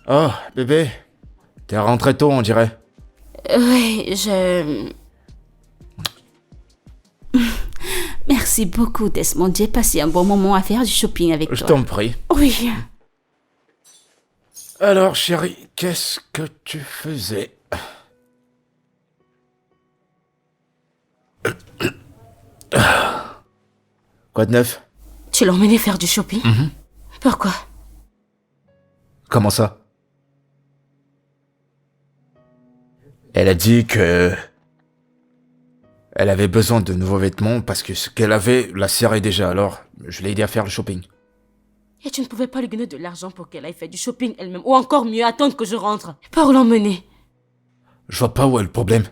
Oh, bébé. T'es rentré tôt, on dirait. Oui, je... Merci beaucoup, Desmond. J'ai passé un bon moment à faire du shopping avec Je toi. t'en prie. Oui. Alors, chérie, qu'est-ce que tu faisais? Quoi de neuf? Tu l'as emmené faire du shopping? Pourquoi? Comment ça? Elle a dit que... Elle avait besoin de nouveaux vêtements parce que ce qu'elle avait la serrait déjà, alors je l'ai aidé à faire le shopping. Et tu ne pouvais pas lui donner de l'argent pour qu'elle aille faire du shopping elle-même, ou encore mieux, attendre que je rentre pour l'emmener. Je vois pas où est le problème.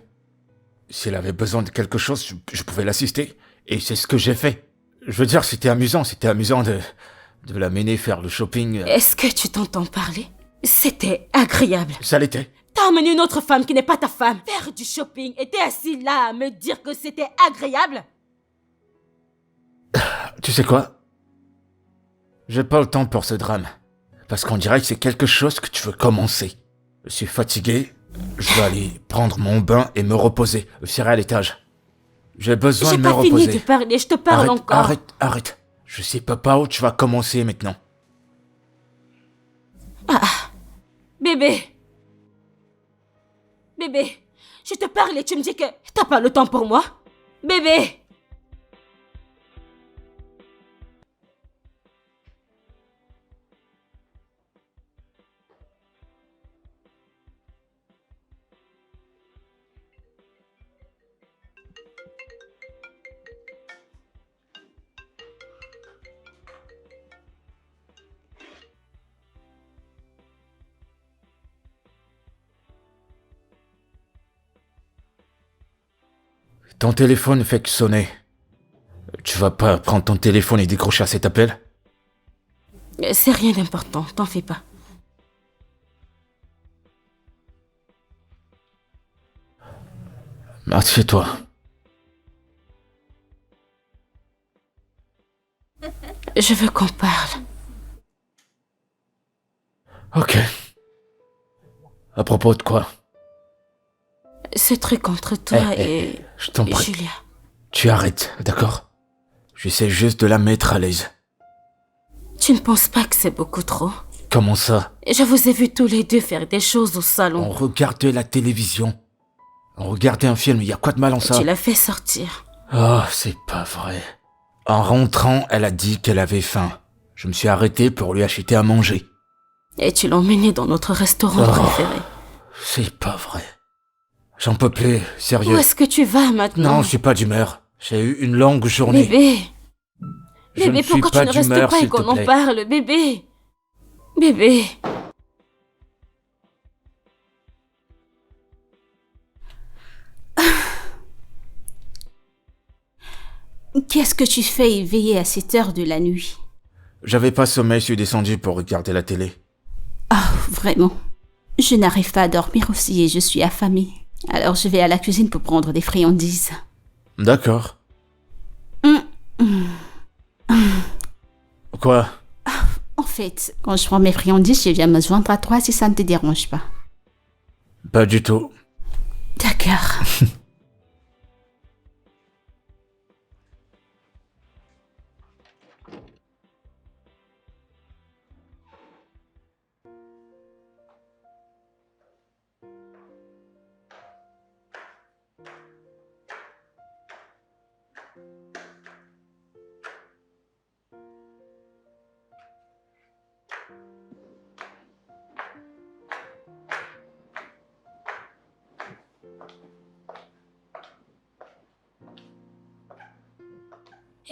Si elle avait besoin de quelque chose, je pouvais l'assister. Et c'est ce que j'ai fait. Je veux dire, c'était amusant de l'amener faire le shopping. Est-ce que tu t'entends parler? C'était agréable. Ça l'était. T'as amené une autre femme qui n'est pas ta femme faire du shopping et t'es assis là à me dire que c'était agréable? Tu sais quoi? J'ai pas le temps pour ce drame. Parce qu'on dirait que c'est quelque chose que tu veux commencer. Je suis fatigué. Je vais aller prendre mon bain et me reposer. Je serai à l'étage. J'ai besoin J'ai de me pas fini reposer. de parler, je te parle encore. Arrête. Je sais pas par où tu vas commencer maintenant. Bébé. Bébé, je te parle et tu me dis que t'as pas le temps pour moi. Bébé. Ton téléphone fait que sonner. Tu vas pas prendre ton téléphone et décrocher à cet appel? C'est rien d'important, t'en fais pas. Assieds-toi. Je veux qu'on parle. Ok. À propos de quoi? Ce truc entre toi et je t'en prie. Julia. Tu arrêtes, d'accord? J'essaie juste de la mettre à l'aise. Tu ne penses pas que c'est beaucoup trop? Comment ça? Je vous ai vus tous les deux faire des choses au salon. On regardait la télévision. On regardait un film, y a quoi de mal en ça? Tu l'as fait sortir. Oh, c'est pas vrai. En rentrant, elle a dit qu'elle avait faim. Je me suis arrêté pour lui acheter à manger. Et tu l'as emmené dans notre restaurant préféré. C'est pas vrai. J'en peux plus, sérieux. Où est-ce que tu vas maintenant? Non, je suis pas d'humeur. J'ai eu une longue journée. Bébé. Je Bébé, ne suis pourquoi tu pas ne restes d'humeur, pas et s'il te qu'on en plaît. parle, bébé? Bébé. Qu'est-ce que tu fais éveillé à cette heure de la nuit? J'avais pas sommeil, je suis descendu pour regarder la télé. Ah, vraiment. Je n'arrive pas à dormir aussi et je suis affamée. Alors je vais à la cuisine pour prendre des friandises. D'accord. Quoi? En fait, quand je prends mes friandises, je viens me joindre à toi si ça ne te dérange pas. Pas du tout. D'accord.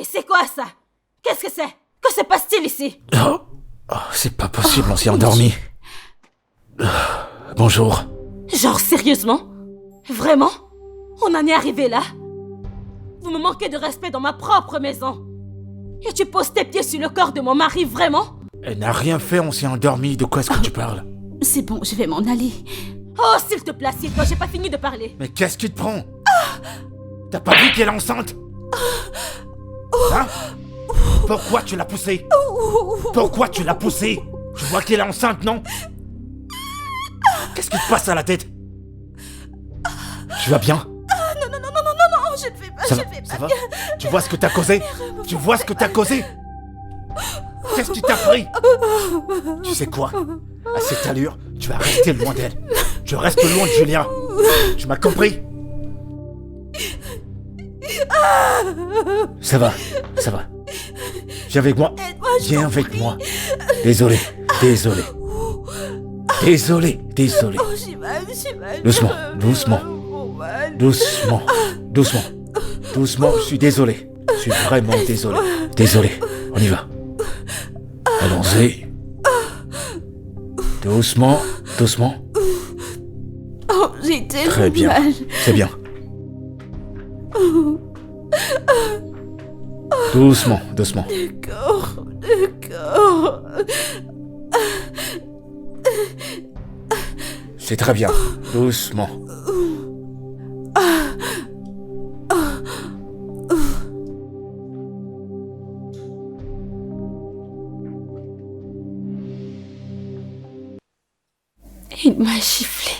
Et c'est quoi ça? Qu'est-ce que c'est? Que se passe-t-il ici? Oh, c'est pas possible, on s'est endormi. Bonjour. Genre sérieusement? Vraiment? On en est arrivé là? Vous me manquez de respect dans ma propre maison. Et tu poses tes pieds sur le corps de mon mari, vraiment? Elle n'a rien fait, on s'est endormi. De quoi est-ce que tu parles? C'est bon, je vais m'en aller. Oh, s'il te plaît, assieds-toi, j'ai pas fini de parler. Mais qu'est-ce qui te prend? T'as pas vu qu'elle est enceinte? Hein? Pourquoi tu l'as poussée? Pourquoi tu l'as poussée? Tu vois qu'elle est enceinte, non? Qu'est-ce qui te passe à la tête? Tu vas bien? Non, je ne vais pas, Ça va? Tu vois ce que t'as causé? Tu vois ce que t'as causé? Qu'est-ce qui t'a pris? Tu sais quoi? À cette allure, tu vas rester loin d'elle. Tu restes loin de Julia. Tu m'as compris? Ça va. Viens avec moi. Viens avec moi. Désolé. Doucement. Doucement, je suis désolé. Je suis vraiment désolé. Désolé. On y va. Allons-y. Doucement. Oh, j'ai tellement Très bien. mal. C'est bien. Doucement. D'accord. C'est très bien. Doucement. Il m'a giflé.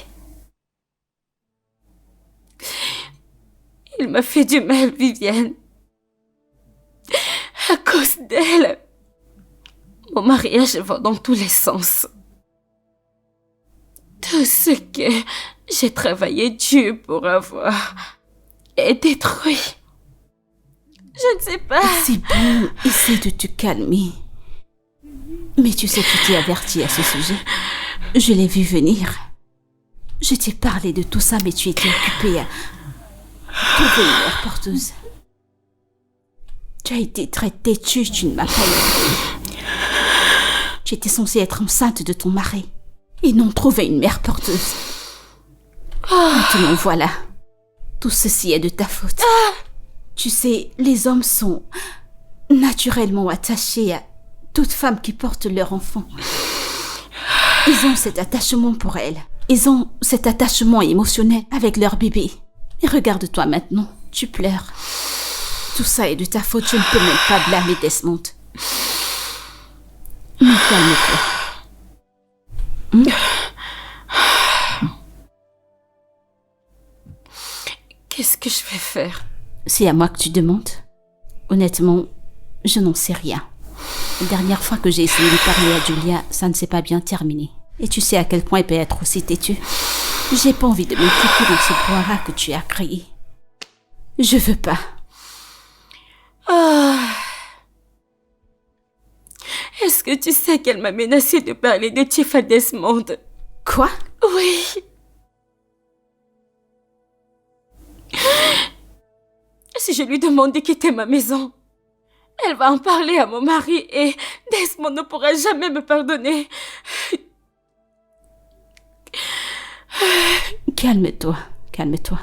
Il m'a fait du mal, Viviane. À cause d'elle, mon mariage va dans tous les sens. Tout ce que j'ai travaillé dur pour avoir est détruit. Je ne sais pas. C'est bon, essaie de te calmer. Mais tu sais que tu t'es averti à ce sujet. Je l'ai vu venir. Je t'ai parlé de tout ça, mais tu étais occupée à trouver une mère porteuse. Tu as été très têtue, tu ne m'as pas écouté. Tu étais censée être enceinte de ton mari et non trouver une mère porteuse. Maintenant voilà, tout ceci est de ta faute. Tu sais, les hommes sont naturellement attachés à toute femme qui porte leur enfant. Ils ont cet attachement pour elle. Ils ont cet attachement émotionnel avec leur bébé. Et regarde-toi maintenant, tu pleures. Tout ça est de ta faute, je ne peux même pas blâmer Desmond. Mais calme-toi. Qu'est-ce que je vais faire? C'est à moi que tu demandes. Honnêtement, je n'en sais rien. La dernière fois que j'ai essayé de parler à Julia, ça ne s'est pas bien terminé. Et tu sais à quel point elle peut être aussi têtue. J'ai pas envie de m'impliquer dans ce brouhaha que tu as créé. Je veux pas. Est-ce que tu sais qu'elle m'a menacé de parler de Tiff à Desmond? Quoi? Oui. Si je lui demande de quitter ma maison, elle va en parler à mon mari et Desmond ne pourra jamais me pardonner. Calme-toi, calme-toi.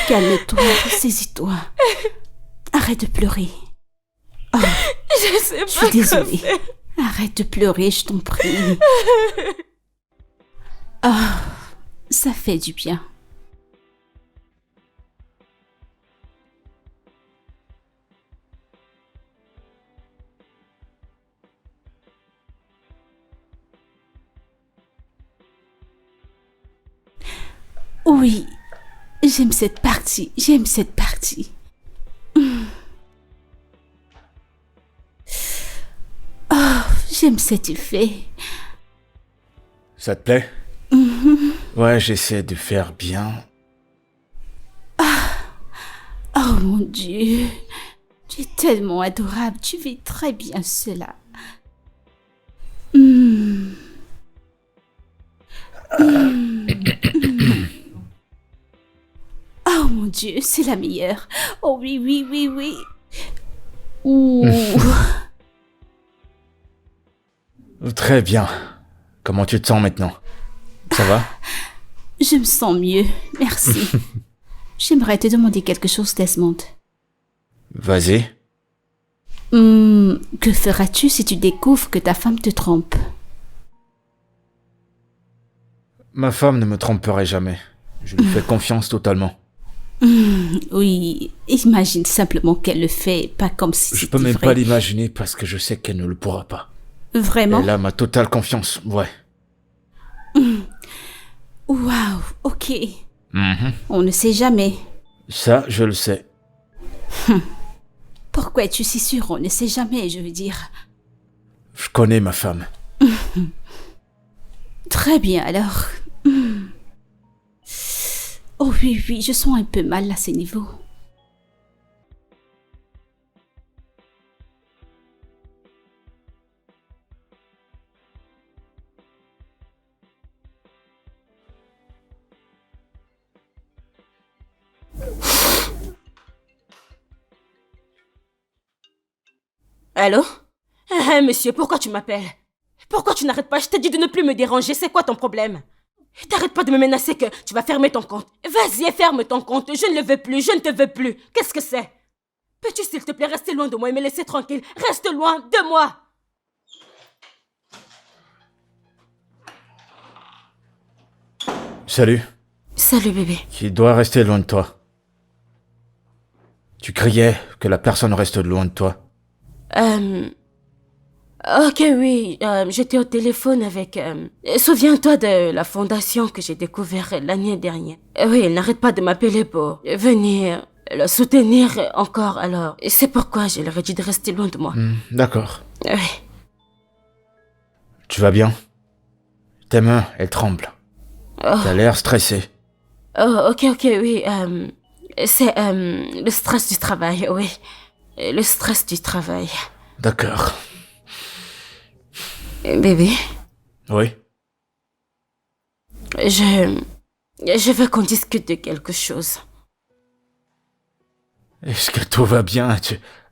Calme-toi, saisis-toi. Arrête de pleurer. Oh, Je sais pas je suis quoi désolée. faire. Arrête de pleurer, je t'en prie. Oh, ça fait du bien. Oui, j'aime cette partie, j'aime cette partie. Oh, j'aime cet effet. Ça te plaît? Ouais, j'essaie de faire bien. Oh mon Dieu, tu es tellement adorable, tu fais très bien cela. Oh mon Dieu, c'est la meilleure. Oh oui, oui, oui, oui. Ouh. Très bien. Comment tu te sens maintenant? Ça va? Je me sens mieux, merci. J'aimerais te demander quelque chose, Desmond. Vas-y. Que feras-tu si tu découvres que ta femme te trompe? Ma femme ne me tromperait jamais. Je lui fais confiance totalement. Oui, imagine simplement qu'elle le fait, pas comme si Je c'était peux même vrai. pas l'imaginer parce que je sais qu'elle ne le pourra pas. Vraiment? Elle a ma totale confiance, ouais. Waouh, ok. Mhm. On ne sait jamais. Ça, je le sais. Pourquoi es-tu si sûr? On ne sait jamais, je veux dire. Je connais ma femme. Très bien, alors. Oh oui, oui, je sens un peu mal à ce niveau. Allô? Monsieur, pourquoi tu m'appelles? Pourquoi tu n'arrêtes pas? Je t'ai dit de ne plus me déranger, c'est quoi ton problème? T'arrêtes pas de me menacer que tu vas fermer ton compte. Vas-y, ferme ton compte, je ne le veux plus, je ne te veux plus. Qu'est-ce que c'est? Peux-tu s'il te plaît rester loin de moi et me laisser tranquille? Reste loin de moi! Salut. Salut bébé. Qui doit rester loin de toi. Tu criais que la personne reste loin de toi. Ok, oui, j'étais au téléphone avec... souviens-toi de la fondation que j'ai découverte l'année dernière. Oui, elle n'arrête pas de m'appeler pour venir le soutenir encore, alors... C'est pourquoi je leur ai dit de rester loin de moi. D'accord. Oui. Tu vas bien? Tes mains, elles tremblent. T'as l'air stressé. Oh, ok, oui. C'est le stress du travail, oui. Le stress du travail. D'accord. Bébé, Oui. je veux qu'on discute de quelque chose. Est-ce que tout va bien?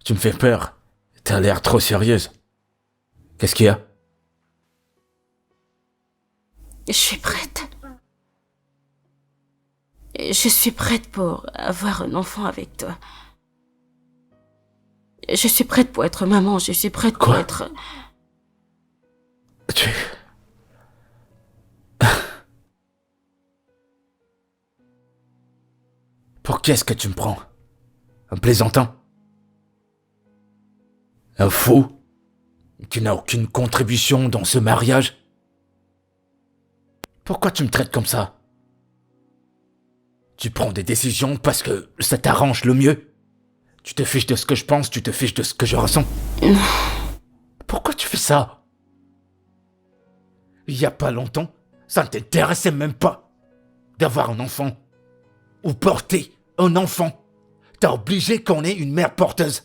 Tu me fais peur. T'as l'air trop sérieuse. Qu'est-ce qu'il y a? Je suis prête. Je suis prête pour avoir un enfant avec toi. Je suis prête pour être maman, je suis prête pour Quoi? être... Tu... Pour qu'est-ce que tu me prends? Un plaisantin? Un fou? Qui n'a aucune contribution dans ce mariage? Pourquoi tu me traites comme ça? Tu prends des décisions parce que ça t'arrange le mieux? Tu te fiches de ce que je pense, tu te fiches de ce que je ressens? Pourquoi tu fais ça? Il y a pas longtemps, ça ne t'intéressait même pas d'avoir un enfant. Ou porter un enfant. T'as obligé qu'on ait une mère porteuse.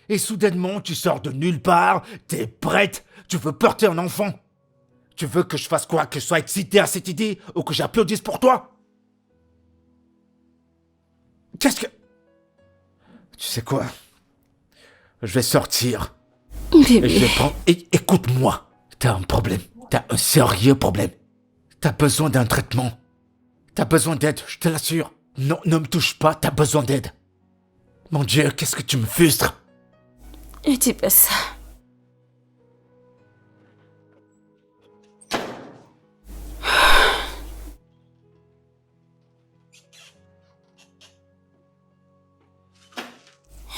Et soudainement, tu sors de nulle part, t'es prête, tu veux porter un enfant. Tu veux que je fasse quoi? Que je sois excité à cette idée ou que j'applaudisse pour toi? Qu'est-ce que... Tu sais quoi? Je vais sortir. Et je Bébé, vais prendre... Écoute-moi. T'as un problème. T'as un sérieux problème. T'as besoin d'un traitement. T'as besoin d'aide, je te l'assure. Non, ne me touche pas, t'as besoin d'aide. Mon Dieu, qu'est-ce que tu me frustres? ne dis pas ça.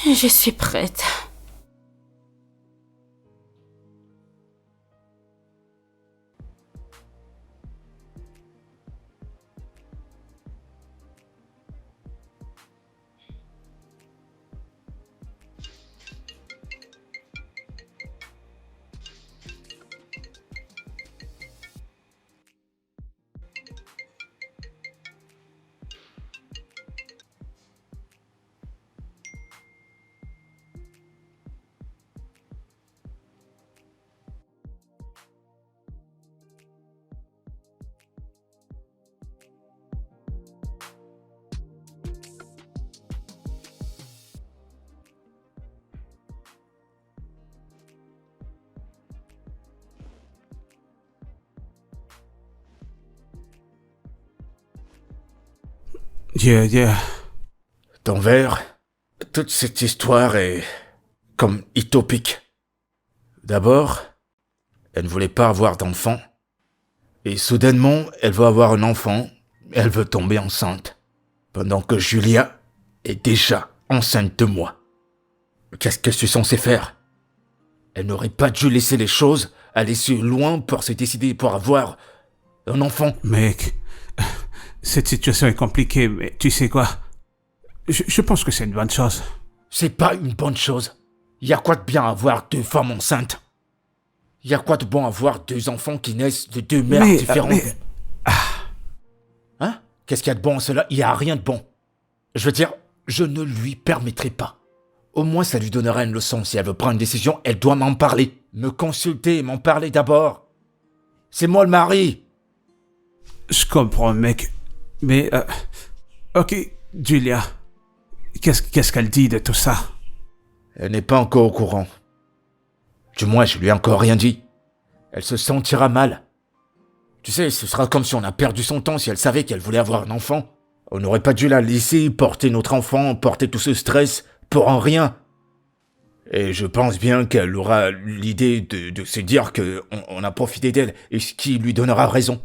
Je suis prête. Dieu. Ton verre, toute cette histoire est comme utopique. D'abord, elle ne voulait pas avoir d'enfant. Et soudainement, elle veut avoir un enfant. Elle veut tomber enceinte. Pendant que Julia est déjà enceinte de moi. Qu'est-ce que je suis censé faire? Elle n'aurait pas dû laisser les choses aller si loin pour se décider pour avoir un enfant. Mec, cette situation est compliquée, mais tu sais quoi? Je pense que c'est une bonne chose. C'est pas une bonne chose. Y a quoi de bien à avoir deux femmes enceintes? Y a quoi de bon à avoir deux enfants qui naissent de deux mères différentes? Hein? Qu'est-ce qu'il y a de bon à cela? Y a rien de bon. Je veux dire, je ne lui permettrai pas. Au moins, ça lui donnera une leçon. Si elle veut prendre une décision, elle doit m'en parler. Me consulter et m'en parler d'abord. C'est moi le mari. Je comprends, mec. Mais, ok, Julia. Qu'est-ce qu'elle dit de tout ça? Elle n'est pas encore au courant. Du moins, je lui ai encore rien dit. Elle se sentira mal. Tu sais, ce sera comme si on a perdu son temps si elle savait qu'elle voulait avoir un enfant. On n'aurait pas dû la laisser porter notre enfant, porter tout ce stress pour en rien. Et je pense bien qu'elle aura l'idée de se dire qu'on a profité d'elle et ce qui lui donnera raison.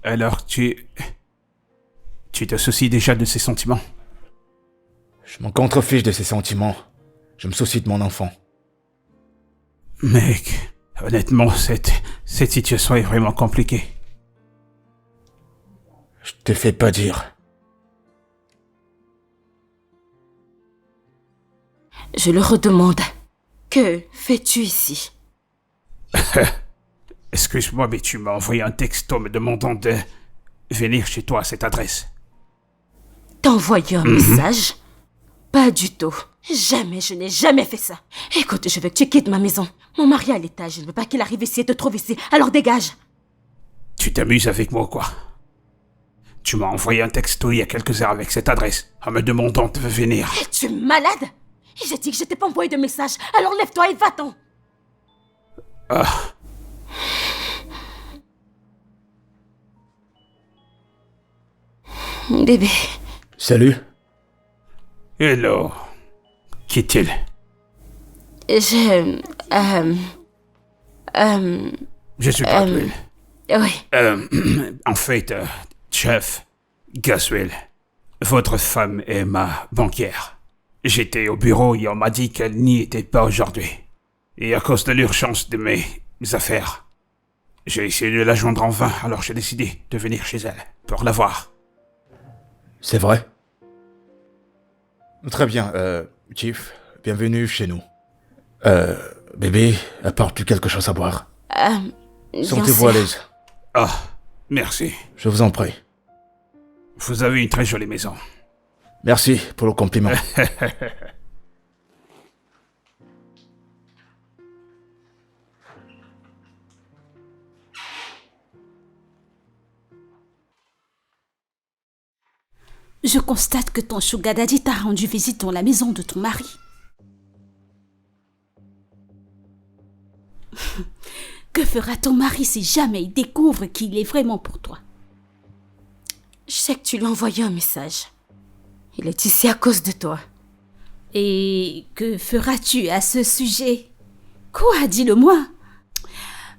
Alors, tu te soucies déjà de ses sentiments? Je m'en contrefiche de ses sentiments. Je me soucie de mon enfant. Mec, honnêtement, cette situation est vraiment compliquée. Je te fais pas dire. Je le redemande. Que fais-tu ici? Excuse-moi, mais tu m'as envoyé un texto me demandant de venir chez toi à cette adresse. T'as envoyé un message? Pas du tout. Jamais, je n'ai jamais fait ça. Écoute, je veux que tu quittes ma maison. Mon mari est à l'étage, je ne veux pas qu'il arrive ici et te trouve ici. Alors dégage. Tu t'amuses avec moi, quoi? Tu m'as envoyé un texto il y a quelques heures avec cette adresse, en me demandant de venir. Es-tu malade? J'ai dit que je t'ai pas envoyé de message. Alors lève-toi et va-t'en. Ah, Bébé. Salut. hello. Qui est-il? Je... Je suis Gradwell. Oui. En fait, chef, Gaswell, votre femme est ma banquière. J'étais au bureau et on m'a dit qu'elle n'y était pas aujourd'hui. Et à cause de l'urgence de mes affaires, j'ai essayé de la joindre en vain, alors j'ai décidé de venir chez elle pour la voir. C'est vrai? Très bien, Chief, bienvenue chez nous. Bébé, apporte-tu quelque chose à boire? Bien Sentez-vous à sûr. l'aise. Ah, merci. Je vous en prie. Vous avez une très jolie maison. Merci pour le compliment. Je constate que ton sugar daddy t'a rendu visite dans la maison de ton mari. Que fera ton mari si jamais il découvre qu'il est vraiment pour toi? Je sais que tu lui as envoyé un message. Il est ici à cause de toi. Et que feras-tu à ce sujet? Quoi, dis-le-moi.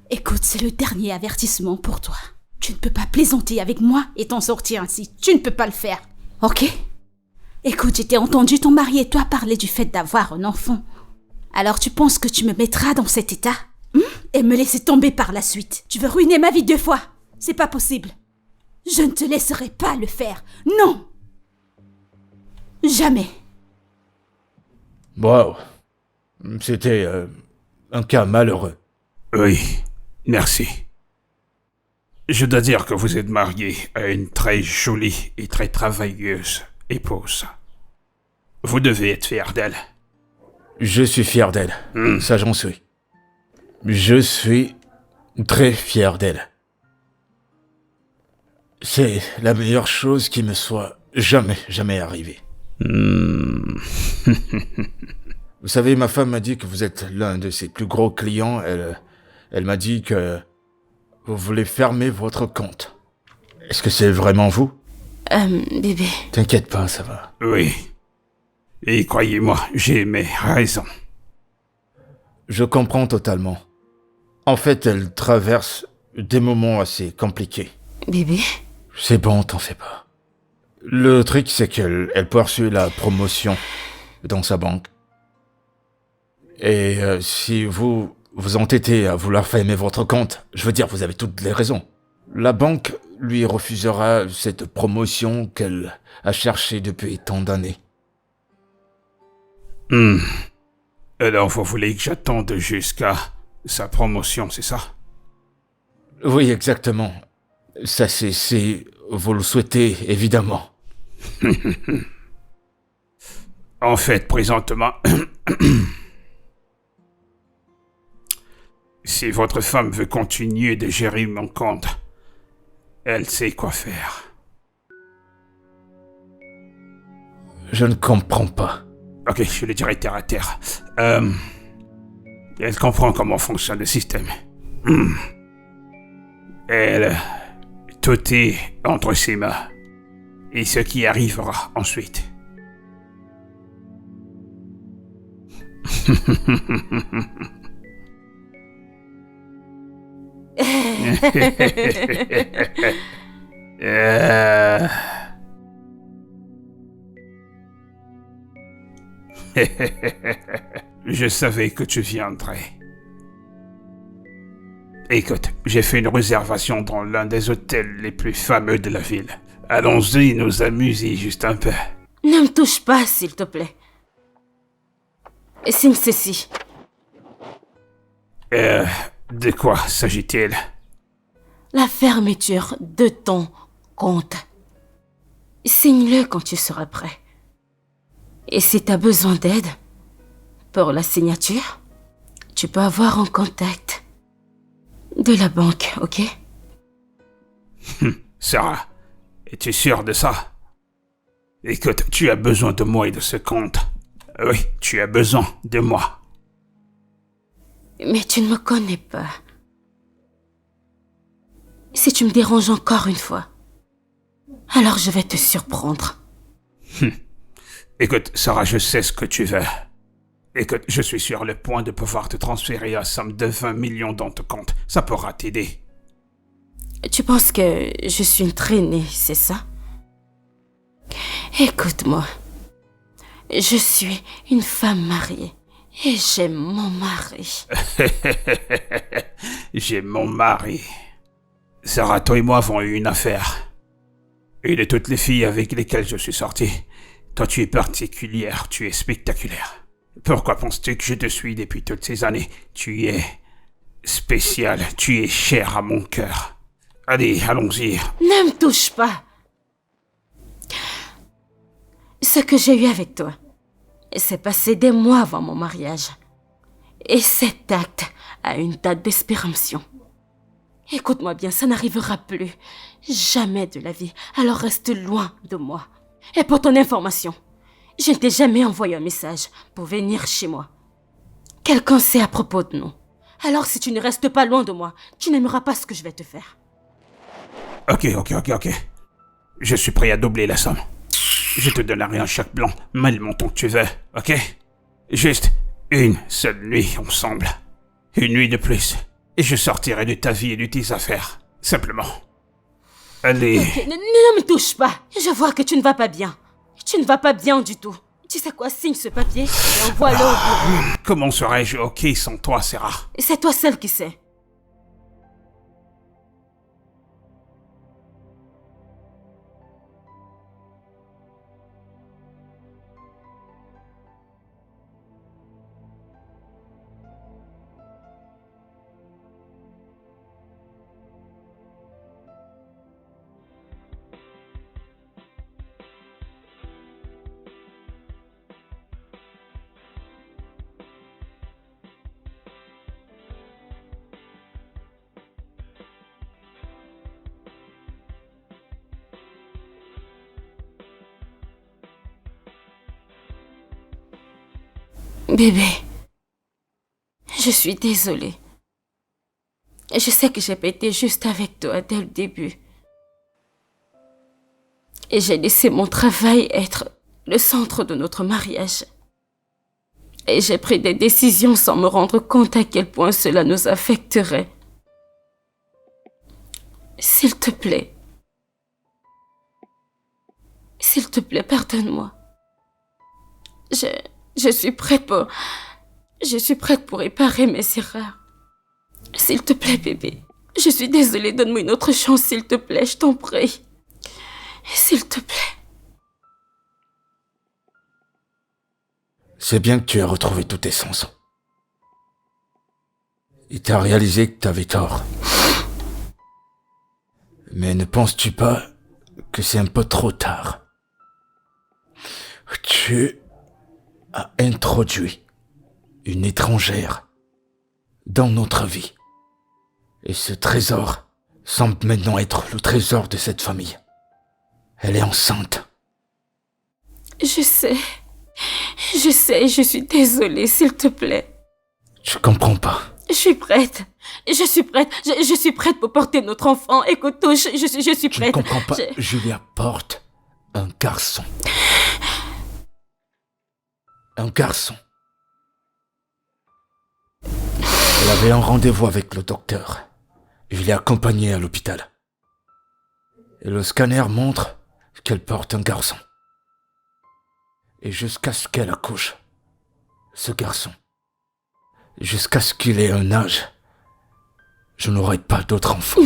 Écoute, c'est le dernier avertissement pour toi. Tu ne peux pas plaisanter avec moi et t'en sortir ainsi. Tu ne peux pas le faire. Ok? Écoute, j'ai entendu ton mari et toi parler du fait d'avoir un enfant. Alors tu penses que tu me mettras dans cet état? Et me laisser tomber par la suite? Tu veux ruiner ma vie 2 fois? C'est pas possible. Je ne te laisserai pas le faire. Non! Jamais. Wow. C'était un cas malheureux. Oui, merci. Je dois dire que vous êtes marié à une très jolie et très travailleuse épouse. Vous devez être fier d'elle. Je suis fier d'elle. Ça, j'en suis. Je suis très fier d'elle. C'est la meilleure chose qui me soit jamais arrivée. Vous savez, ma femme m'a dit que vous êtes l'un de ses plus gros clients. Elle m'a dit que vous voulez fermer votre compte. Est-ce que c'est vraiment vous? Bébé. T'inquiète pas, ça va. Oui. Et croyez-moi, j'ai mes raisons. Je comprends totalement. En fait, elle traverse des moments assez compliqués. Bébé. C'est bon, t'en fais pas. Le truc, c'est qu'elle poursuit la promotion dans sa banque. Et si vous entêtez à vouloir fermer votre compte, je veux dire, vous avez toutes les raisons. La banque lui refusera cette promotion qu'elle a cherchée depuis tant d'années. Alors vous voulez que j'attende jusqu'à sa promotion, c'est ça? Oui, exactement. Ça, c'est si vous le souhaitez, évidemment. En fait, présentement, si votre femme veut continuer de gérer mon compte, elle sait quoi faire. Je ne comprends pas. Ok, je le dirai terre à terre. Elle comprend comment fonctionne le système. Elle... Tout est entre ses mains. Et ce qui arrivera ensuite. Je savais que tu viendrais. Écoute, j'ai fait une réservation dans l'un des hôtels les plus fameux de la ville. Allons-y nous amuser juste un peu. Ne me touche pas, s'il te plaît. Et signe ceci. De quoi s'agit-il? La fermeture de ton compte. Signe-le quand tu seras prêt. Et si tu as besoin d'aide pour la signature, tu peux avoir un contact de la banque, ok? Sarah, es-tu sûre de ça? Écoute, tu as besoin de moi et de ce compte. Oui, tu as besoin de moi. Mais tu ne me connais pas. Si tu me déranges encore une fois, alors je vais te surprendre. Écoute, Sarah, je sais ce que tu veux. Écoute, je suis sur le point de pouvoir te transférer la somme de 20 millions dans ton compte. Ça pourra t'aider. Tu penses que je suis une traînée, c'est ça? Écoute-moi. Je suis une femme mariée et j'aime mon mari. J'ai mon mari. Sarah, toi et moi avons eu une affaire. Et de toutes les filles avec lesquelles je suis sorti, toi tu es particulière, tu es spectaculaire. Pourquoi penses-tu que je te suis depuis toutes ces années? Tu es spéciale, tu es chère à mon cœur. Allez, allons-y. Ne me touche pas. Ce que j'ai eu avec toi s'est passé des mois avant mon mariage. Et cet acte a une date d'expiration. Écoute-moi bien, ça n'arrivera plus. Jamais de la vie. Alors reste loin de moi. Et pour ton information, je ne t'ai jamais envoyé un message pour venir chez moi. Quelqu'un sait à propos de nous. Alors si tu ne restes pas loin de moi, tu n'aimeras pas ce que je vais te faire. Ok. Je suis prêt à doubler la somme. Je te donnerai un chèque blanc, mets le montant que tu veux, ok? Juste une seule nuit ensemble. Une nuit de plus. Et je sortirai de ta vie et de tes affaires. Simplement. Allez. Okay, ne me touche pas. Je vois que tu ne vas pas bien. Tu ne vas pas bien du tout. Tu sais quoi, signe ce papier et envoie-le au bureau. Comment serais-je ok sans toi, Sarah? C'est toi seule qui sais. Bébé, je suis désolée. Je sais que j'ai pas été juste avec toi dès le début. Et j'ai laissé mon travail être le centre de notre mariage. Et j'ai pris des décisions sans me rendre compte à quel point cela nous affecterait. S'il te plaît, pardonne-moi. Je suis prête pour réparer mes erreurs. S'il te plaît, bébé. Je suis désolée, donne-moi une autre chance, s'il te plaît, je t'en prie. S'il te plaît. C'est bien que tu aies retrouvé tous tes sens. Et t'as réalisé que t'avais tort. Mais ne penses-tu pas que c'est un peu trop tard? Tu as introduit une étrangère dans notre vie. Et ce trésor semble maintenant être le trésor de cette famille. Elle est enceinte. Je sais, je suis désolée, s'il te plaît. Je comprends pas. Je suis prête pour porter notre enfant. Écoute, je suis prête. Tu ne comprends pas, Julia porte un garçon. Un garçon. Elle avait un rendez-vous avec le docteur. Je l'ai accompagnée à l'hôpital. Et le scanner montre qu'elle porte un garçon. Et jusqu'à ce qu'elle accouche, ce garçon, jusqu'à ce qu'il ait un âge, je n'aurai pas d'autre enfant.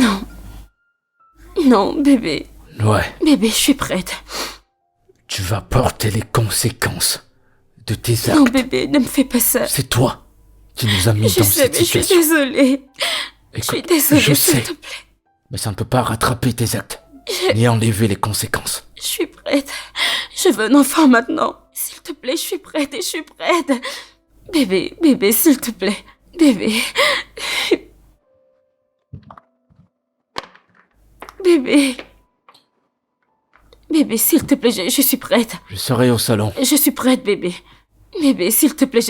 Non, bébé. Ouais. Bébé, je suis prête. Tu vas porter les conséquences de tes actes. Non, bébé, ne me fais pas ça. C'est toi qui nous as mis dans cette Je suis situation. désolée. Je suis Écoute, désolée, je s'il sais, te plaît. mais ça ne peut pas rattraper tes actes, ni enlever les conséquences. Je suis prête. Je veux un enfant maintenant. S'il te plaît, je suis prête et je suis prête. Bébé, s'il te plaît. Bébé. Bébé, s'il te plaît, je suis prête. Je serai au salon. Je suis prête, bébé. Bébé, s'il te plaît,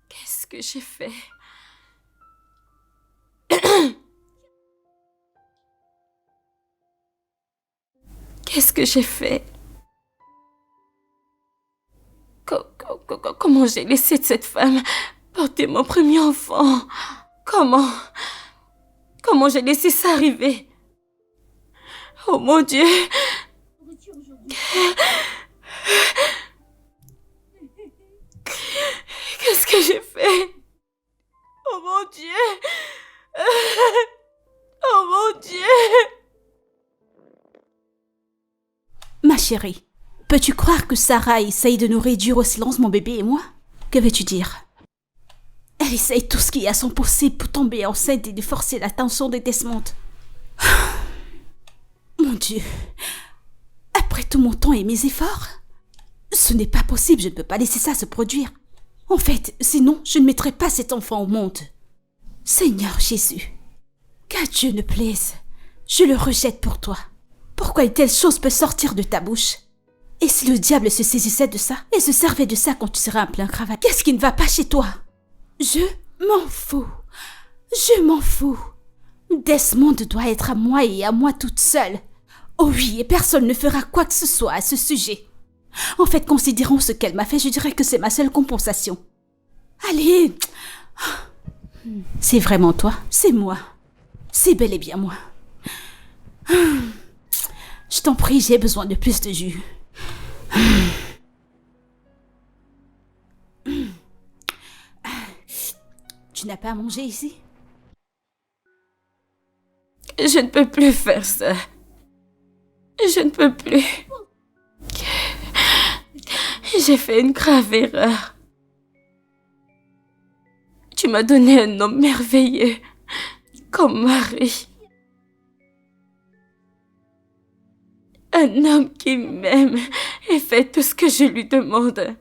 Qu'est-ce que j'ai fait? Qu'est-ce que j'ai fait? Comment j'ai laissé cette femme porter mon premier enfant? Comment j'ai laissé ça arriver? Oh mon Dieu! Qu'est-ce que j'ai fait? Oh mon Dieu! Oh mon Dieu! Ma chérie, peux-tu croire que Sarah essaye de nous réduire au silence, mon bébé et moi? Que veux-tu dire? Elle essaye tout ce qui est à son possible pour tomber enceinte et de forcer l'attention de Desmond. Mon Dieu, après tout mon temps et mes efforts, ce n'est pas possible, je ne peux pas laisser ça se produire. En fait, sinon, je ne mettrai pas cet enfant au monde. Seigneur Jésus, qu'à Dieu ne plaise, je le rejette pour toi. Pourquoi une telle chose peut sortir de ta bouche? Et si le diable se saisissait de ça et se servait de ça quand tu seras en plein cravate, qu'est-ce qui ne va pas chez toi? Je m'en fous. Je m'en fous. Desmond doit être à moi et à moi toute seule. Oh oui, et personne ne fera quoi que ce soit à ce sujet. En fait, considérant ce qu'elle m'a fait, je dirais que c'est ma seule compensation. Allez. C'est vraiment toi? C'est moi. C'est bel et bien moi. Je t'en prie, j'ai besoin de plus de jus. Tu n'as pas à manger ici? Je ne peux plus faire ça. Je ne peux plus. J'ai fait une grave erreur. Tu m'as donné un homme merveilleux comme mari. Un homme qui m'aime et fait tout ce que je lui demande.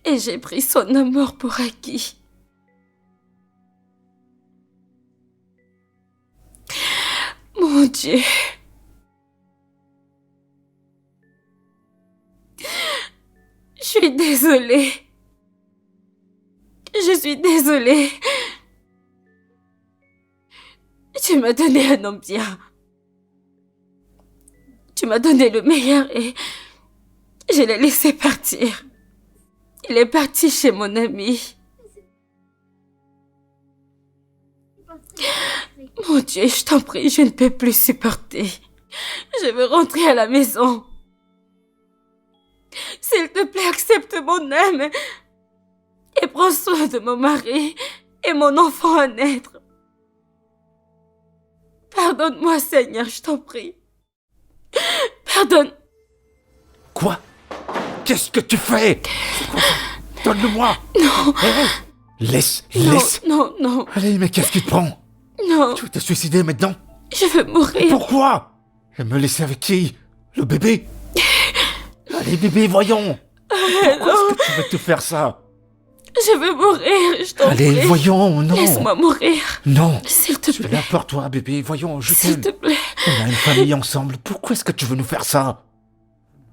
Et j'ai pris son amour pour acquis. Mon Dieu. Je suis désolée. Je suis désolée. Tu m'as donné un homme bien. Tu m'as donné le meilleur et je l'ai laissé partir. Il est parti chez mon ami. Mon Dieu, je t'en prie, je ne peux plus supporter. Je veux rentrer à la maison. S'il te plaît, accepte mon âme et prends soin de mon mari et mon enfant à naître. Pardonne-moi, Seigneur, je t'en prie. Pardonne. Quoi? Qu'est-ce que tu fais? C'est quoi ça? Donne-le-moi! Non. Hey, laisse. Non. Allez, mais qu'est-ce qui te prend? Non. Tu veux te suicider maintenant? Je veux mourir. Pourquoi? Et me laisser avec qui? Le bébé? Allez, bébé, voyons! Pourquoi est-ce que tu veux te faire ça? Je veux mourir, je t'en prie. Allez, voyons, non! Laisse-moi mourir. Non! S'il te Je suis plaît. là pour toi, bébé, voyons, je S'il t'aime. te plaît. On a une famille ensemble, pourquoi est-ce que tu veux nous faire ça?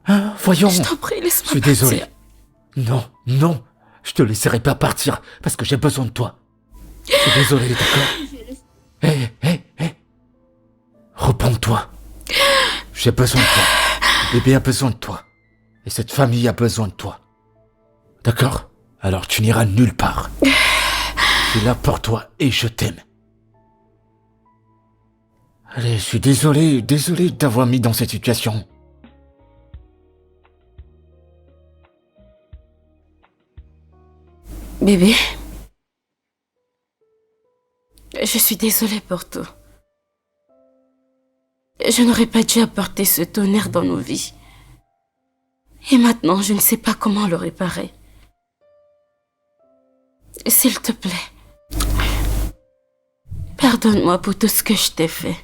Hein, voyons! Je t'en prie, Je laisse-moi suis partir. désolé. Non, je te laisserai pas partir, parce que j'ai besoin de toi. Je suis désolé, d'accord? Hé, reprends-toi. J'ai besoin de toi. Bébé a besoin de toi. Et cette famille a besoin de toi. D'accord? Alors tu n'iras nulle part. Je suis là pour toi et je t'aime. Allez, je suis désolé de t'avoir mis dans cette situation. Bébé, je suis désolée pour tout. Je n'aurais pas dû apporter ce tonnerre dans nos vies. Et maintenant, je ne sais pas comment le réparer. S'il te plaît, pardonne-moi pour tout ce que je t'ai fait.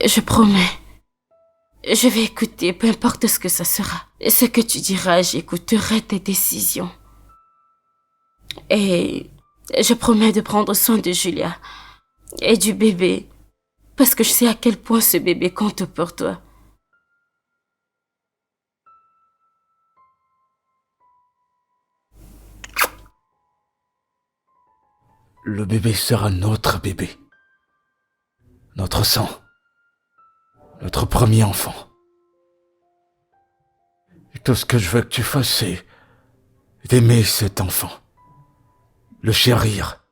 Je promets, je vais écouter, peu importe ce que ça sera. Ce que tu diras, j'écouterai tes décisions. Et je promets de prendre soin de Julia et du bébé, parce que je sais à quel point ce bébé compte pour toi. Le bébé sera notre bébé. Notre sang. Notre premier enfant. Et tout ce que je veux que tu fasses, c'est d'aimer cet enfant. Le chérir.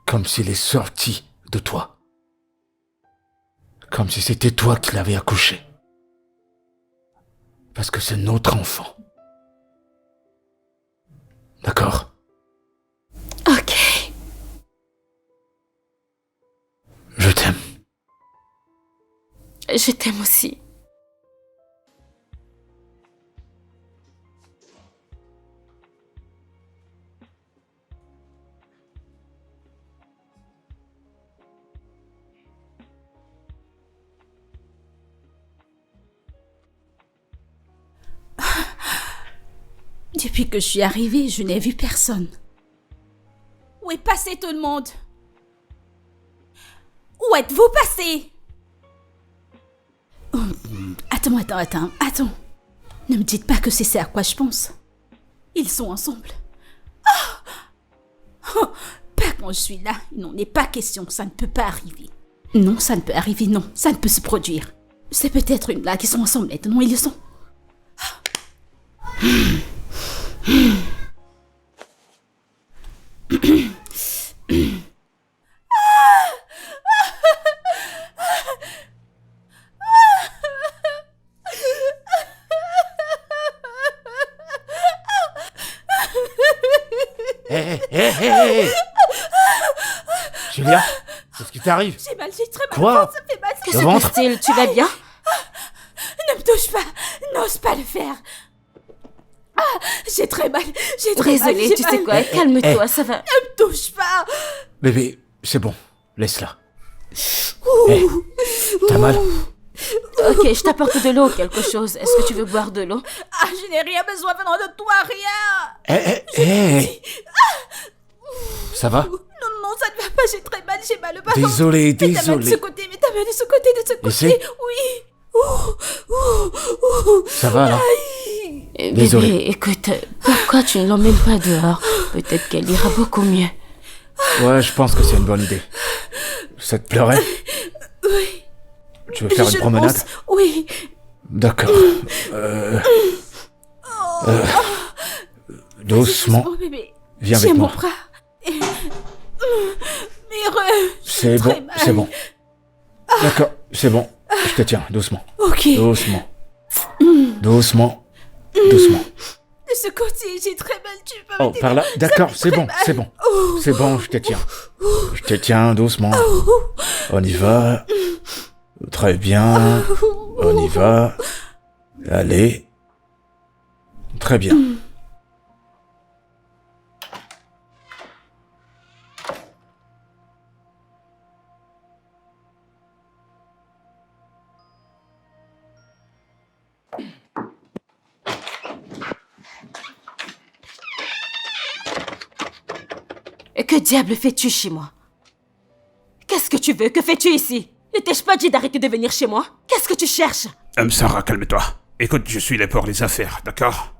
Comme s'il est sorti de toi. Comme si c'était toi qui l'avais accouché. Parce que c'est notre enfant. D'accord? Ok. Je t'aime. Je t'aime aussi. Depuis que je suis arrivée, je n'ai vu personne. Où est passé tout le monde? Où êtes-vous passé? Attends. Ne me dites pas que c'est à quoi je pense. Ils sont ensemble. Pas quand je suis là. Il n'en est pas question. Ça ne peut pas arriver. Non, ça ne peut arriver. Non, ça ne peut se produire. C'est peut-être une blague. Ils sont ensemble maintenant. Ils le sont. Hé. Julia, qu'est-ce qui t'arrive? J'ai mal, j'ai très mal. Quoi? Ça fait mal. Que Le se ventre? passe-t-il? Tu vas bien? Ne me touche pas. N'ose pas le faire. J'ai très mal. Désolée, tu sais quoi? Calme-toi, ça va. Ne me touche pas. Bébé, c'est bon. Laisse-la. Hé, t'as mal? Ok, je t'apporte de l'eau ou quelque chose. Est-ce que tu veux boire de l'eau? Je n'ai rien besoin venant de toi, rien. Hé. Ça va? Non, ça ne va pas. J'ai très mal. J'ai mal au bas. Désolé. Mais ta main de ce côté. De ce côté. Ici? Oui. Ça va là? Bébé, écoute, pourquoi tu ne l'emmènes pas dehors? Peut-être qu'elle ira beaucoup mieux. Ouais, je pense que c'est une bonne idée. Ça te plairait? Oui. Tu veux faire une promenade? Oui. D'accord. Doucement. Oh, bébé. Viens avec Tiens moi. mon bras. C'est bon. D'accord, c'est bon. Je te tiens, doucement. Ok. Doucement. De ce côté, j'ai très mal. Tu peux Oh, m'aider? par là. D'accord, Ça fait c'est très bon. mal. C'est bon, je te tiens. Je te tiens doucement. On y va. Très bien. On y va. Allez. Très bien. Que diable fais-tu chez moi? Qu'est-ce que tu veux? Que fais-tu ici? Ne t'ai-je pas dit d'arrêter de venir chez moi? Qu'est-ce que tu cherches? Sarah, calme-toi. Écoute, je suis là pour les affaires, d'accord?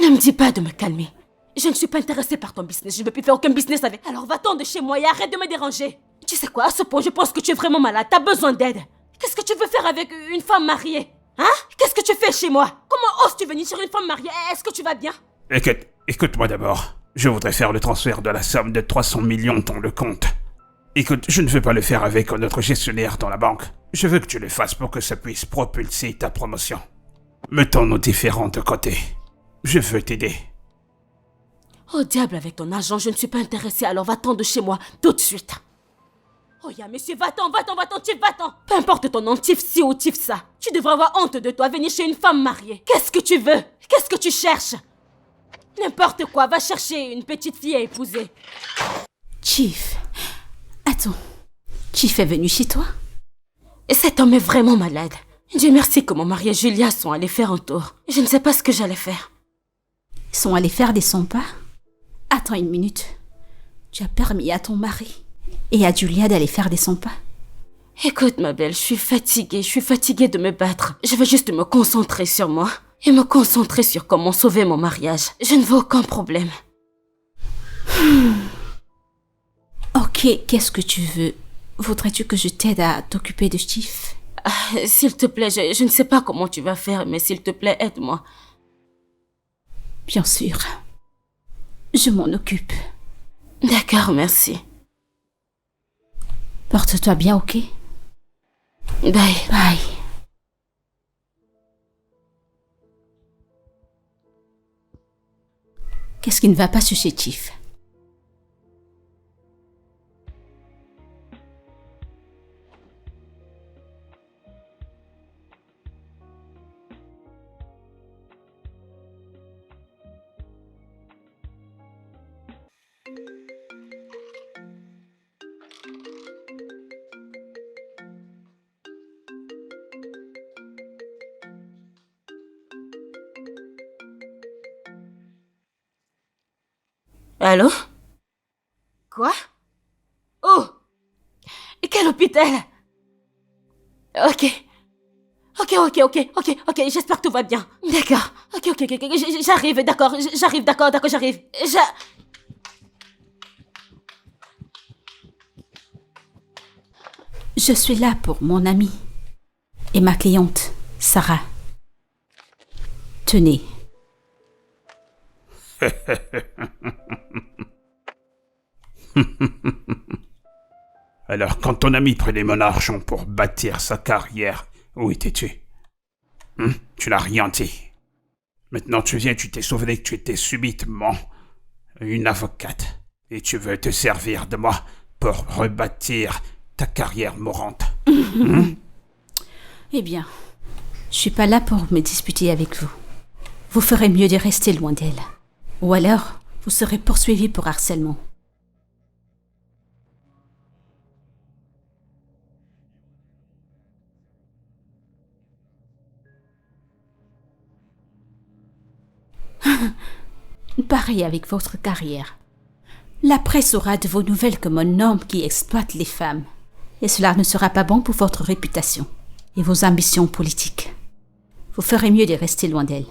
Ne me dis pas de me calmer. Je ne suis pas intéressée par ton business. Je ne veux plus faire aucun business avec. Alors va-t'en de chez moi et arrête de me déranger. Tu sais quoi? À ce point, je pense que tu es vraiment malade. T'as besoin d'aide. Qu'est-ce que tu veux faire avec une femme mariée? Hein? Qu'est-ce que tu fais chez moi? Comment oses-tu venir sur une femme mariée? Est-ce que tu vas bien? Écoute-moi d'abord. Je voudrais faire le transfert de la somme de 300 millions dans le compte. Écoute, je ne veux pas le faire avec notre gestionnaire dans la banque. Je veux que tu le fasses pour que ça puisse propulser ta promotion. Mettons nos différends de côté. Je veux t'aider. Au diable avec ton argent, je ne suis pas intéressée, alors va-t'en de chez moi, tout de suite. Oh ya, monsieur, va-t'en, Tiff, va-t'en. Peu importe ton nom, Tiff ci ou Tiff ça. Tu devrais avoir honte de toi, venir chez une femme mariée. Qu'est-ce que tu veux? Qu'est-ce que tu cherches? N'importe quoi, va chercher une petite fille à épouser. Chief. Attends. Chief est venu chez toi? Et cet homme est vraiment malade. Dieu merci que mon mari et Julia sont allés faire un tour. Je ne sais pas ce que j'allais faire. Ils sont allés faire des 100 pas? Attends une minute. Tu as permis à ton mari et à Julia d'aller faire des 100 pas? Écoute ma belle, je suis fatiguée de me battre. Je veux juste me concentrer sur moi et me concentrer sur comment sauver mon mariage. Je ne veux aucun problème. Ok, qu'est-ce que tu veux? Voudrais-tu que je t'aide à t'occuper de Chief? S'il te plaît, je ne sais pas comment tu vas faire, mais s'il te plaît, aide-moi. Bien sûr. Je m'en occupe. D'accord, merci. Porte-toi bien, ok? Bye. Bye. Qu'est-ce qui ne va pas chez Chief? Allô? Quoi? Oh! Quel hôpital? Ok, j'espère que tout va bien. D'accord. Ok, j'arrive, d'accord, j'arrive. Je suis là pour mon amie et ma cliente, Sarah. Tenez. Alors, quand ton ami prenait mon argent pour bâtir sa carrière, où étais-tu? Tu n'as rien dit. Maintenant, tu t'es souvenu que tu étais subitement une avocate et tu veux te servir de moi pour rebâtir ta carrière mourante. Eh bien, je suis pas là pour me disputer avec vous. Vous ferez mieux de rester loin d'elle. Ou alors, vous serez poursuivi pour harcèlement. Pareil avec votre carrière. La presse aura de vos nouvelles comme un homme qui exploite les femmes. Et cela ne sera pas bon pour votre réputation et vos ambitions politiques. Vous ferez mieux de rester loin d'elle.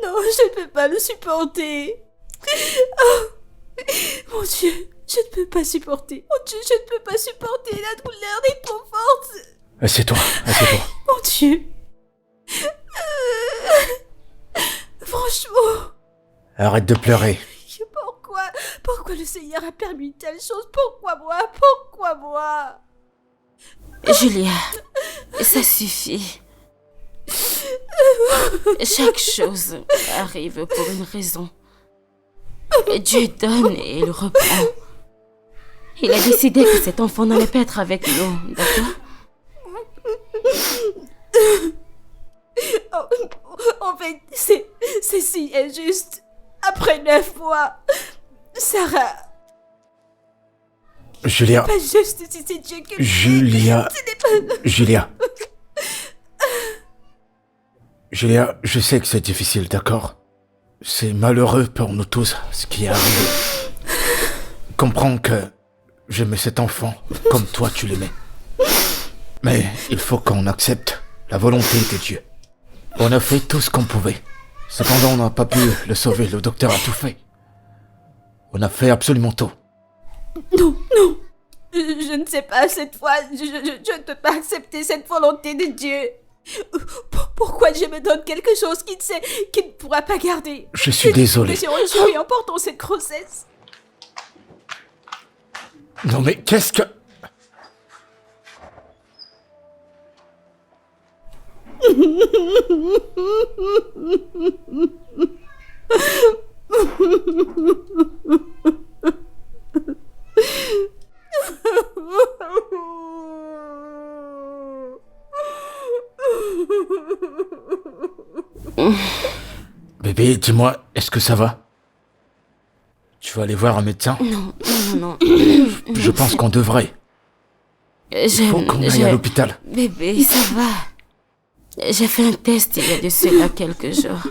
Non, je ne peux pas le supporter. Oh, mon Dieu, je ne peux pas supporter. Mon Dieu, je ne peux pas supporter. La douleur est trop forte. Assieds-toi. Mon Dieu. Franchement. Arrête de pleurer. Pourquoi le Seigneur a permis une telle chose? Pourquoi moi? Julia, ça suffit. Chaque chose arrive pour une raison. Dieu donne et il reprend. Il a décidé que cet enfant n'allait pas être avec nous, d'accord? En fait, c'est si injuste. Après 9 mois, Sarah... Julia. Pas juste si c'est Dieu que... Julia. Ce n'est pas... Julia, je sais que c'est difficile, d'accord? C'est malheureux pour nous tous, ce qui est arrivé. Comprends que j'aimais cet enfant comme toi tu l'aimais. Mais il faut qu'on accepte la volonté de Dieu. On a fait tout ce qu'on pouvait. Cependant, on n'a pas pu le sauver, le docteur a tout fait. On a fait absolument tout. Non, non. Je ne sais pas, cette fois, je ne peux pas accepter cette volonté de Dieu. Pourquoi Dieu me donne quelque chose qu'il ne pourra pas garder? Je suis désolé. Nous étions en portant cette grossesse. Non mais qu'est-ce que... Bébé, dis-moi, est-ce que ça va? Tu vas aller voir un médecin? Non. Je pense qu'on devrait. Il faut qu'on aille à l'hôpital. Bébé, ça va. J'ai fait un test il y a de cela quelques jours.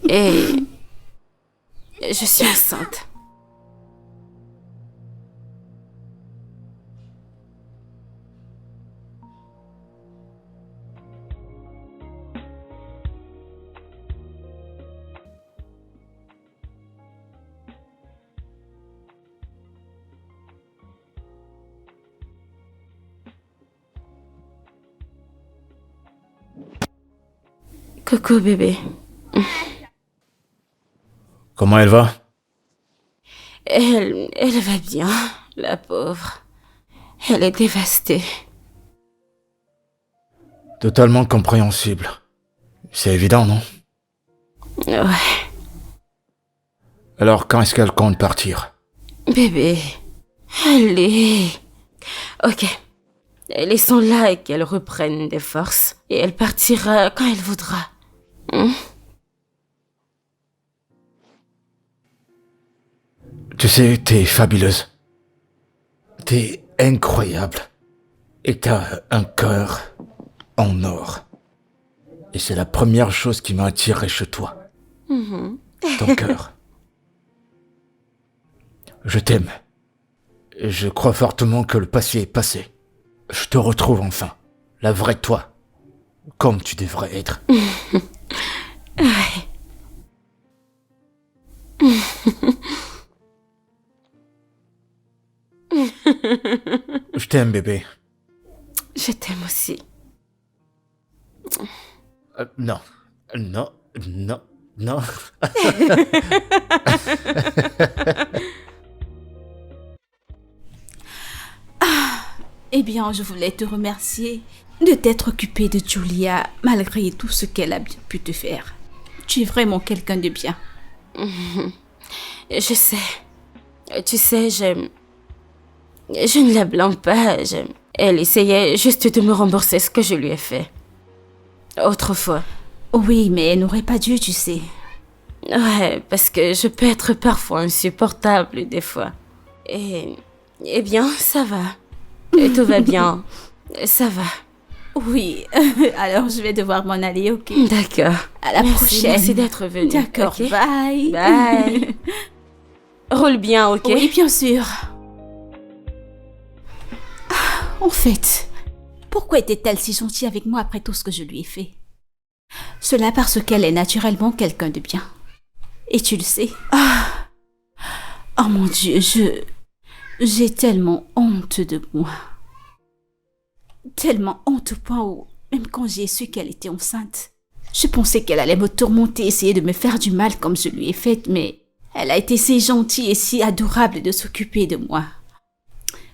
Et je suis enceinte. Coucou bébé. Comment elle va? Elle va bien, la pauvre. Elle est dévastée. Totalement compréhensible. C'est évident, non? Ouais. Alors quand est-ce qu'elle compte partir? Bébé, allez. Ok. Laissons-la et qu'elle reprenne des forces. Et elle partira quand elle voudra. Tu sais, t'es fabuleuse. T'es incroyable. Et t'as un cœur en or. Et c'est la première chose qui m'a attiré chez toi. Ton cœur. Je t'aime. Et je crois fortement que le passé est passé. Je te retrouve enfin. La vraie toi. Comme tu devrais être. Je t'aime, bébé. Je t'aime aussi. Non. Non. Non. Non. Eh bien, je voulais te remercier de t'être occupé de Julia malgré tout ce qu'elle a pu te faire. Tu es vraiment quelqu'un de bien. Je sais. Tu sais, je ne la blâme pas. Elle essayait juste de me rembourser ce que je lui ai fait. Autrefois. Oui, mais elle n'aurait pas dû, tu sais. Ouais, parce que je peux être parfois insupportable des fois. Eh bien, ça va. Et tout va bien. Ça va. Oui, alors je vais devoir m'en aller, ok? D'accord. À la prochaine. Merci d'être venu. D'accord, ok? bye. Bye. Roule bien, ok? Oui, bien sûr. En fait, pourquoi était-elle si gentille avec moi après tout ce que je lui ai fait? Cela parce qu'elle est naturellement quelqu'un de bien. Et tu le sais. Oh mon Dieu, j'ai tellement honte de moi. Tellement honte au point où, même quand j'ai su qu'elle était enceinte, je pensais qu'elle allait me tourmenter, essayer de me faire du mal comme je lui ai fait, mais elle a été si gentille et si adorable de s'occuper de moi.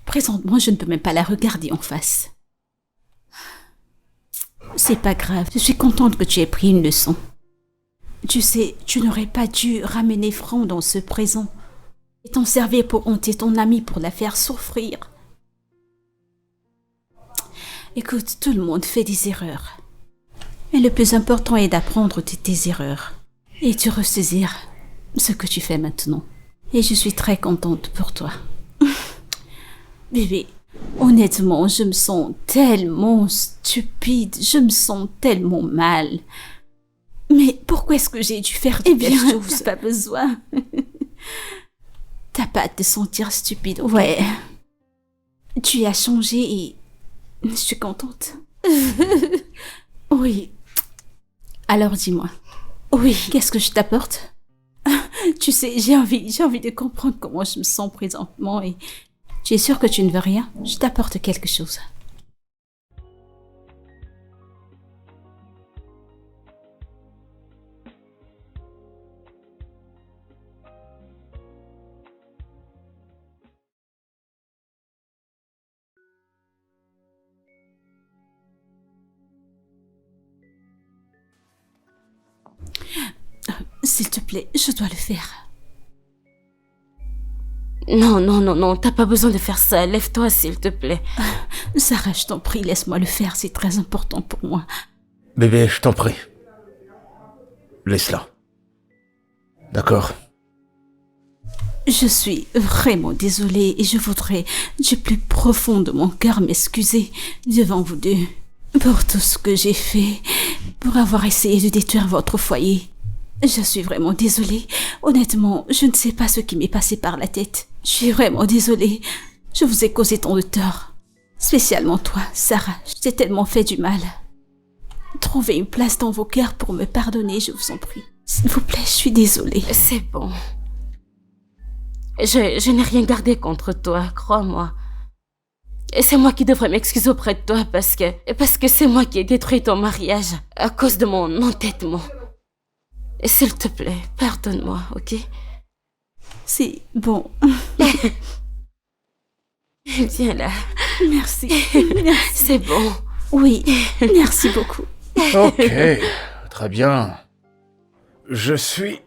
Présentement, je ne peux même pas la regarder en face. C'est pas grave, je suis contente que tu aies pris une leçon. Tu sais, tu n'aurais pas dû ramener Franck dans ce présent et t'en servir pour honter ton amie pour la faire souffrir. Écoute, tout le monde fait des erreurs. Mais le plus important est d'apprendre de tes erreurs et de ressaisir ce que tu fais maintenant. Et je suis très contente pour toi. Bébé, honnêtement, je me sens tellement stupide, je me sens tellement mal. Mais pourquoi est-ce que j'ai dû faire de telles choses? T'as pas besoin. T'as pas à te sentir stupide, ok? Ouais. Tu as changé et je suis contente. Oui. Alors dis-moi, Oui, qu'est-ce que je t'apporte? Tu sais, j'ai envie de comprendre comment je me sens présentement et tu es sûr que tu ne veux rien? Je t'apporte quelque chose. S'il te plaît, je dois le faire. Non, t'as pas besoin de faire ça. Lève-toi, s'il te plaît. Sarah, je t'en prie, laisse-moi le faire, c'est très important pour moi. Bébé, je t'en prie. Laisse-la. D'accord? Je suis vraiment désolée et je voudrais du plus profond de mon cœur m'excuser devant vous deux pour tout ce que j'ai fait, pour avoir essayé de détruire votre foyer. Je suis vraiment désolée. Honnêtement, je ne sais pas ce qui m'est passé par la tête. Je suis vraiment désolée. Je vous ai causé tant de tort. Spécialement toi, Sarah. Je t'ai tellement fait du mal. Trouvez une place dans vos cœurs pour me pardonner, je vous en prie. S'il vous plaît, je suis désolée. C'est bon. Je n'ai rien gardé contre toi, crois-moi. Et c'est moi qui devrais m'excuser auprès de toi parce que c'est moi qui ai détruit ton mariage à cause de mon entêtement. S'il te plaît, pardonne-moi, ok? C'est bon. Viens là. Merci. Merci. C'est bon. Oui, merci beaucoup. Ok, très bien. Je suis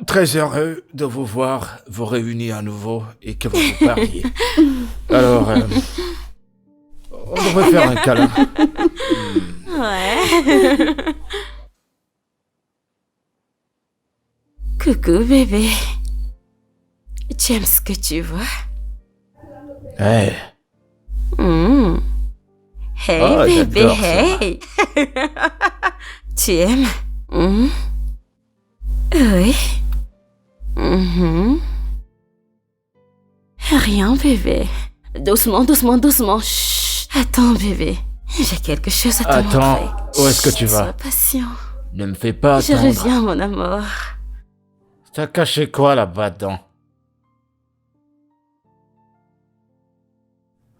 très heureux de vous voir vous réunir à nouveau et que vous vous parliez. Alors, on devrait faire un câlin. Ouais. Coucou bébé. Tu aimes ce que tu vois? Hey. Hey Ah, bébé, j'adore ça. hey. Tu aimes? Oui. Rien bébé. Doucement, doucement, doucement. Chut. Attends bébé. J'ai quelque chose à te montrer. Attends, où est-ce que tu vas? Sois patient. Ne me fais pas Je attendre. reviens mon amour. T'as caché quoi là-bas dedans?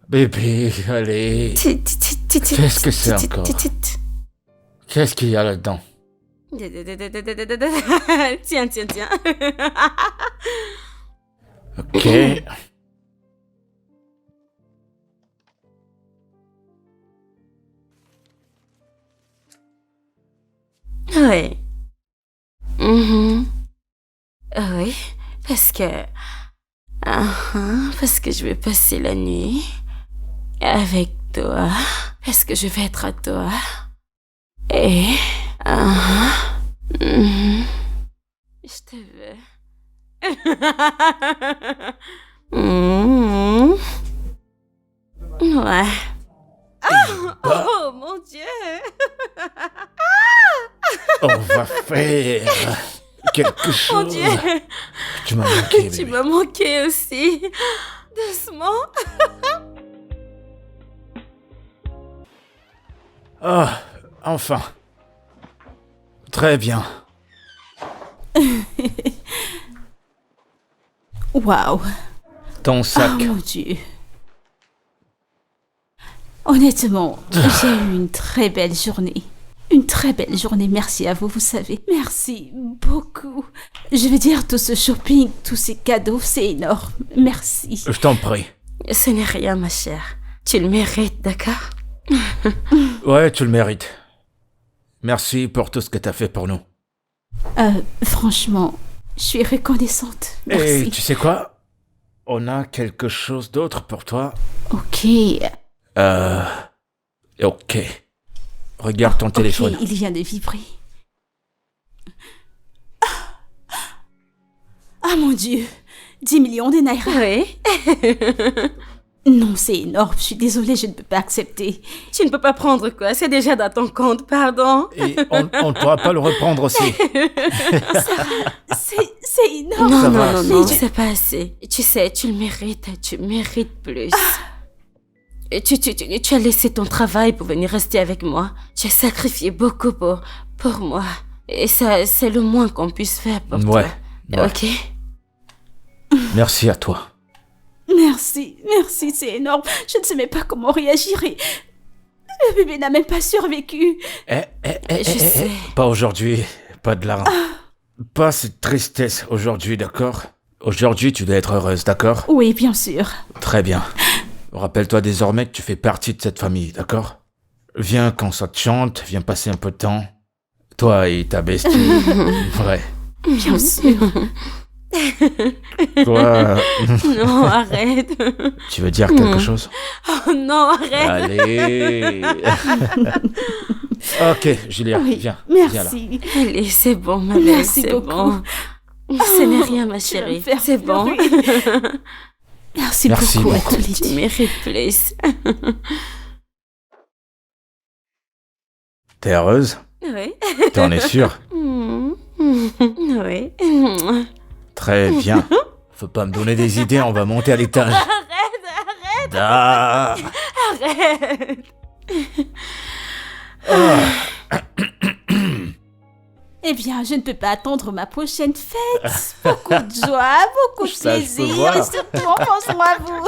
Bébé, allez. Qu'est-ce que c'est encore? Qu'est-ce qu'il y a là-dedans? Tiens. Ok. Oui. Oui, parce que je vais passer la nuit avec toi, parce que je vais être à toi. Et je te veux. Ouais. Oh mon Dieu. On va faire quelque chose. Mon Dieu. Tu m'as manqué, Tu bébé. m'as manqué aussi. Doucement. Ah, enfin. Très bien. Waouh. Ton sac. Oh mon Dieu. Honnêtement, j'ai eu une très belle journée. Une très belle journée, merci à vous, vous savez. Merci beaucoup. Je veux dire, tout ce shopping, tous ces cadeaux, c'est énorme. Merci. Je t'en prie. Ce n'est rien, ma chère. Tu le mérites, d'accord? Ouais, tu le mérites. Merci pour tout ce que t'as fait pour nous. Franchement, je suis reconnaissante. Merci. Et tu sais quoi? On a quelque chose d'autre pour toi. Ok. Ok. Regarde ton téléphone. Ok, il vient de vibrer. Ah mon Dieu, 10 millions de naira. Oui. Non, c'est énorme, je suis désolée, je ne peux pas accepter. Tu ne peux pas prendre quoi? C'est déjà dans ton compte, pardon. Et on ne pourra pas le reprendre aussi. C'est énorme. Ça Non, va, non, ça non, va. c'est pas assez. Tu sais, tu le mérites, tu mérites plus. Et tu as laissé ton travail pour venir rester avec moi. Tu as sacrifié beaucoup pour moi. Et ça, c'est le moins qu'on puisse faire pour Ouais, toi. ouais. Ok? Merci à toi. Merci, c'est énorme. Je ne sais même pas comment réagir et... Le bébé n'a même pas survécu. Je sais. Pas aujourd'hui, pas de larmes. Pas cette tristesse aujourd'hui, d'accord? Aujourd'hui, tu dois être heureuse, d'accord? Oui, bien sûr. Très bien. Rappelle-toi désormais que tu fais partie de cette famille, d'accord? Viens quand ça te chante, viens passer un peu de temps. Toi et ta bestie. Ouais. Bien sûr. Toi, Non, arrête. tu veux dire quelque chose? Oh non, arrête. Allez. Ok, Julia, Oui, viens. Viens là. merci. Allez, c'est bon, ma belle, Merci c'est beaucoup. bon. Ce n'est rien, ma Tu vas me chérie. faire C'est bon. pleurer. Merci Merci beaucoup, beaucoup. Atolidi. Tu mérites plus. T'es heureuse? Oui. T'en es sûre? Oui. Très bien. Faut pas me donner des idées, on va monter à l'étage. Arrête. Ah. Eh bien, je ne peux pas attendre ma prochaine fête. Beaucoup de joie, beaucoup de Ça, je peux plaisir voir. et surtout en pensant à vous.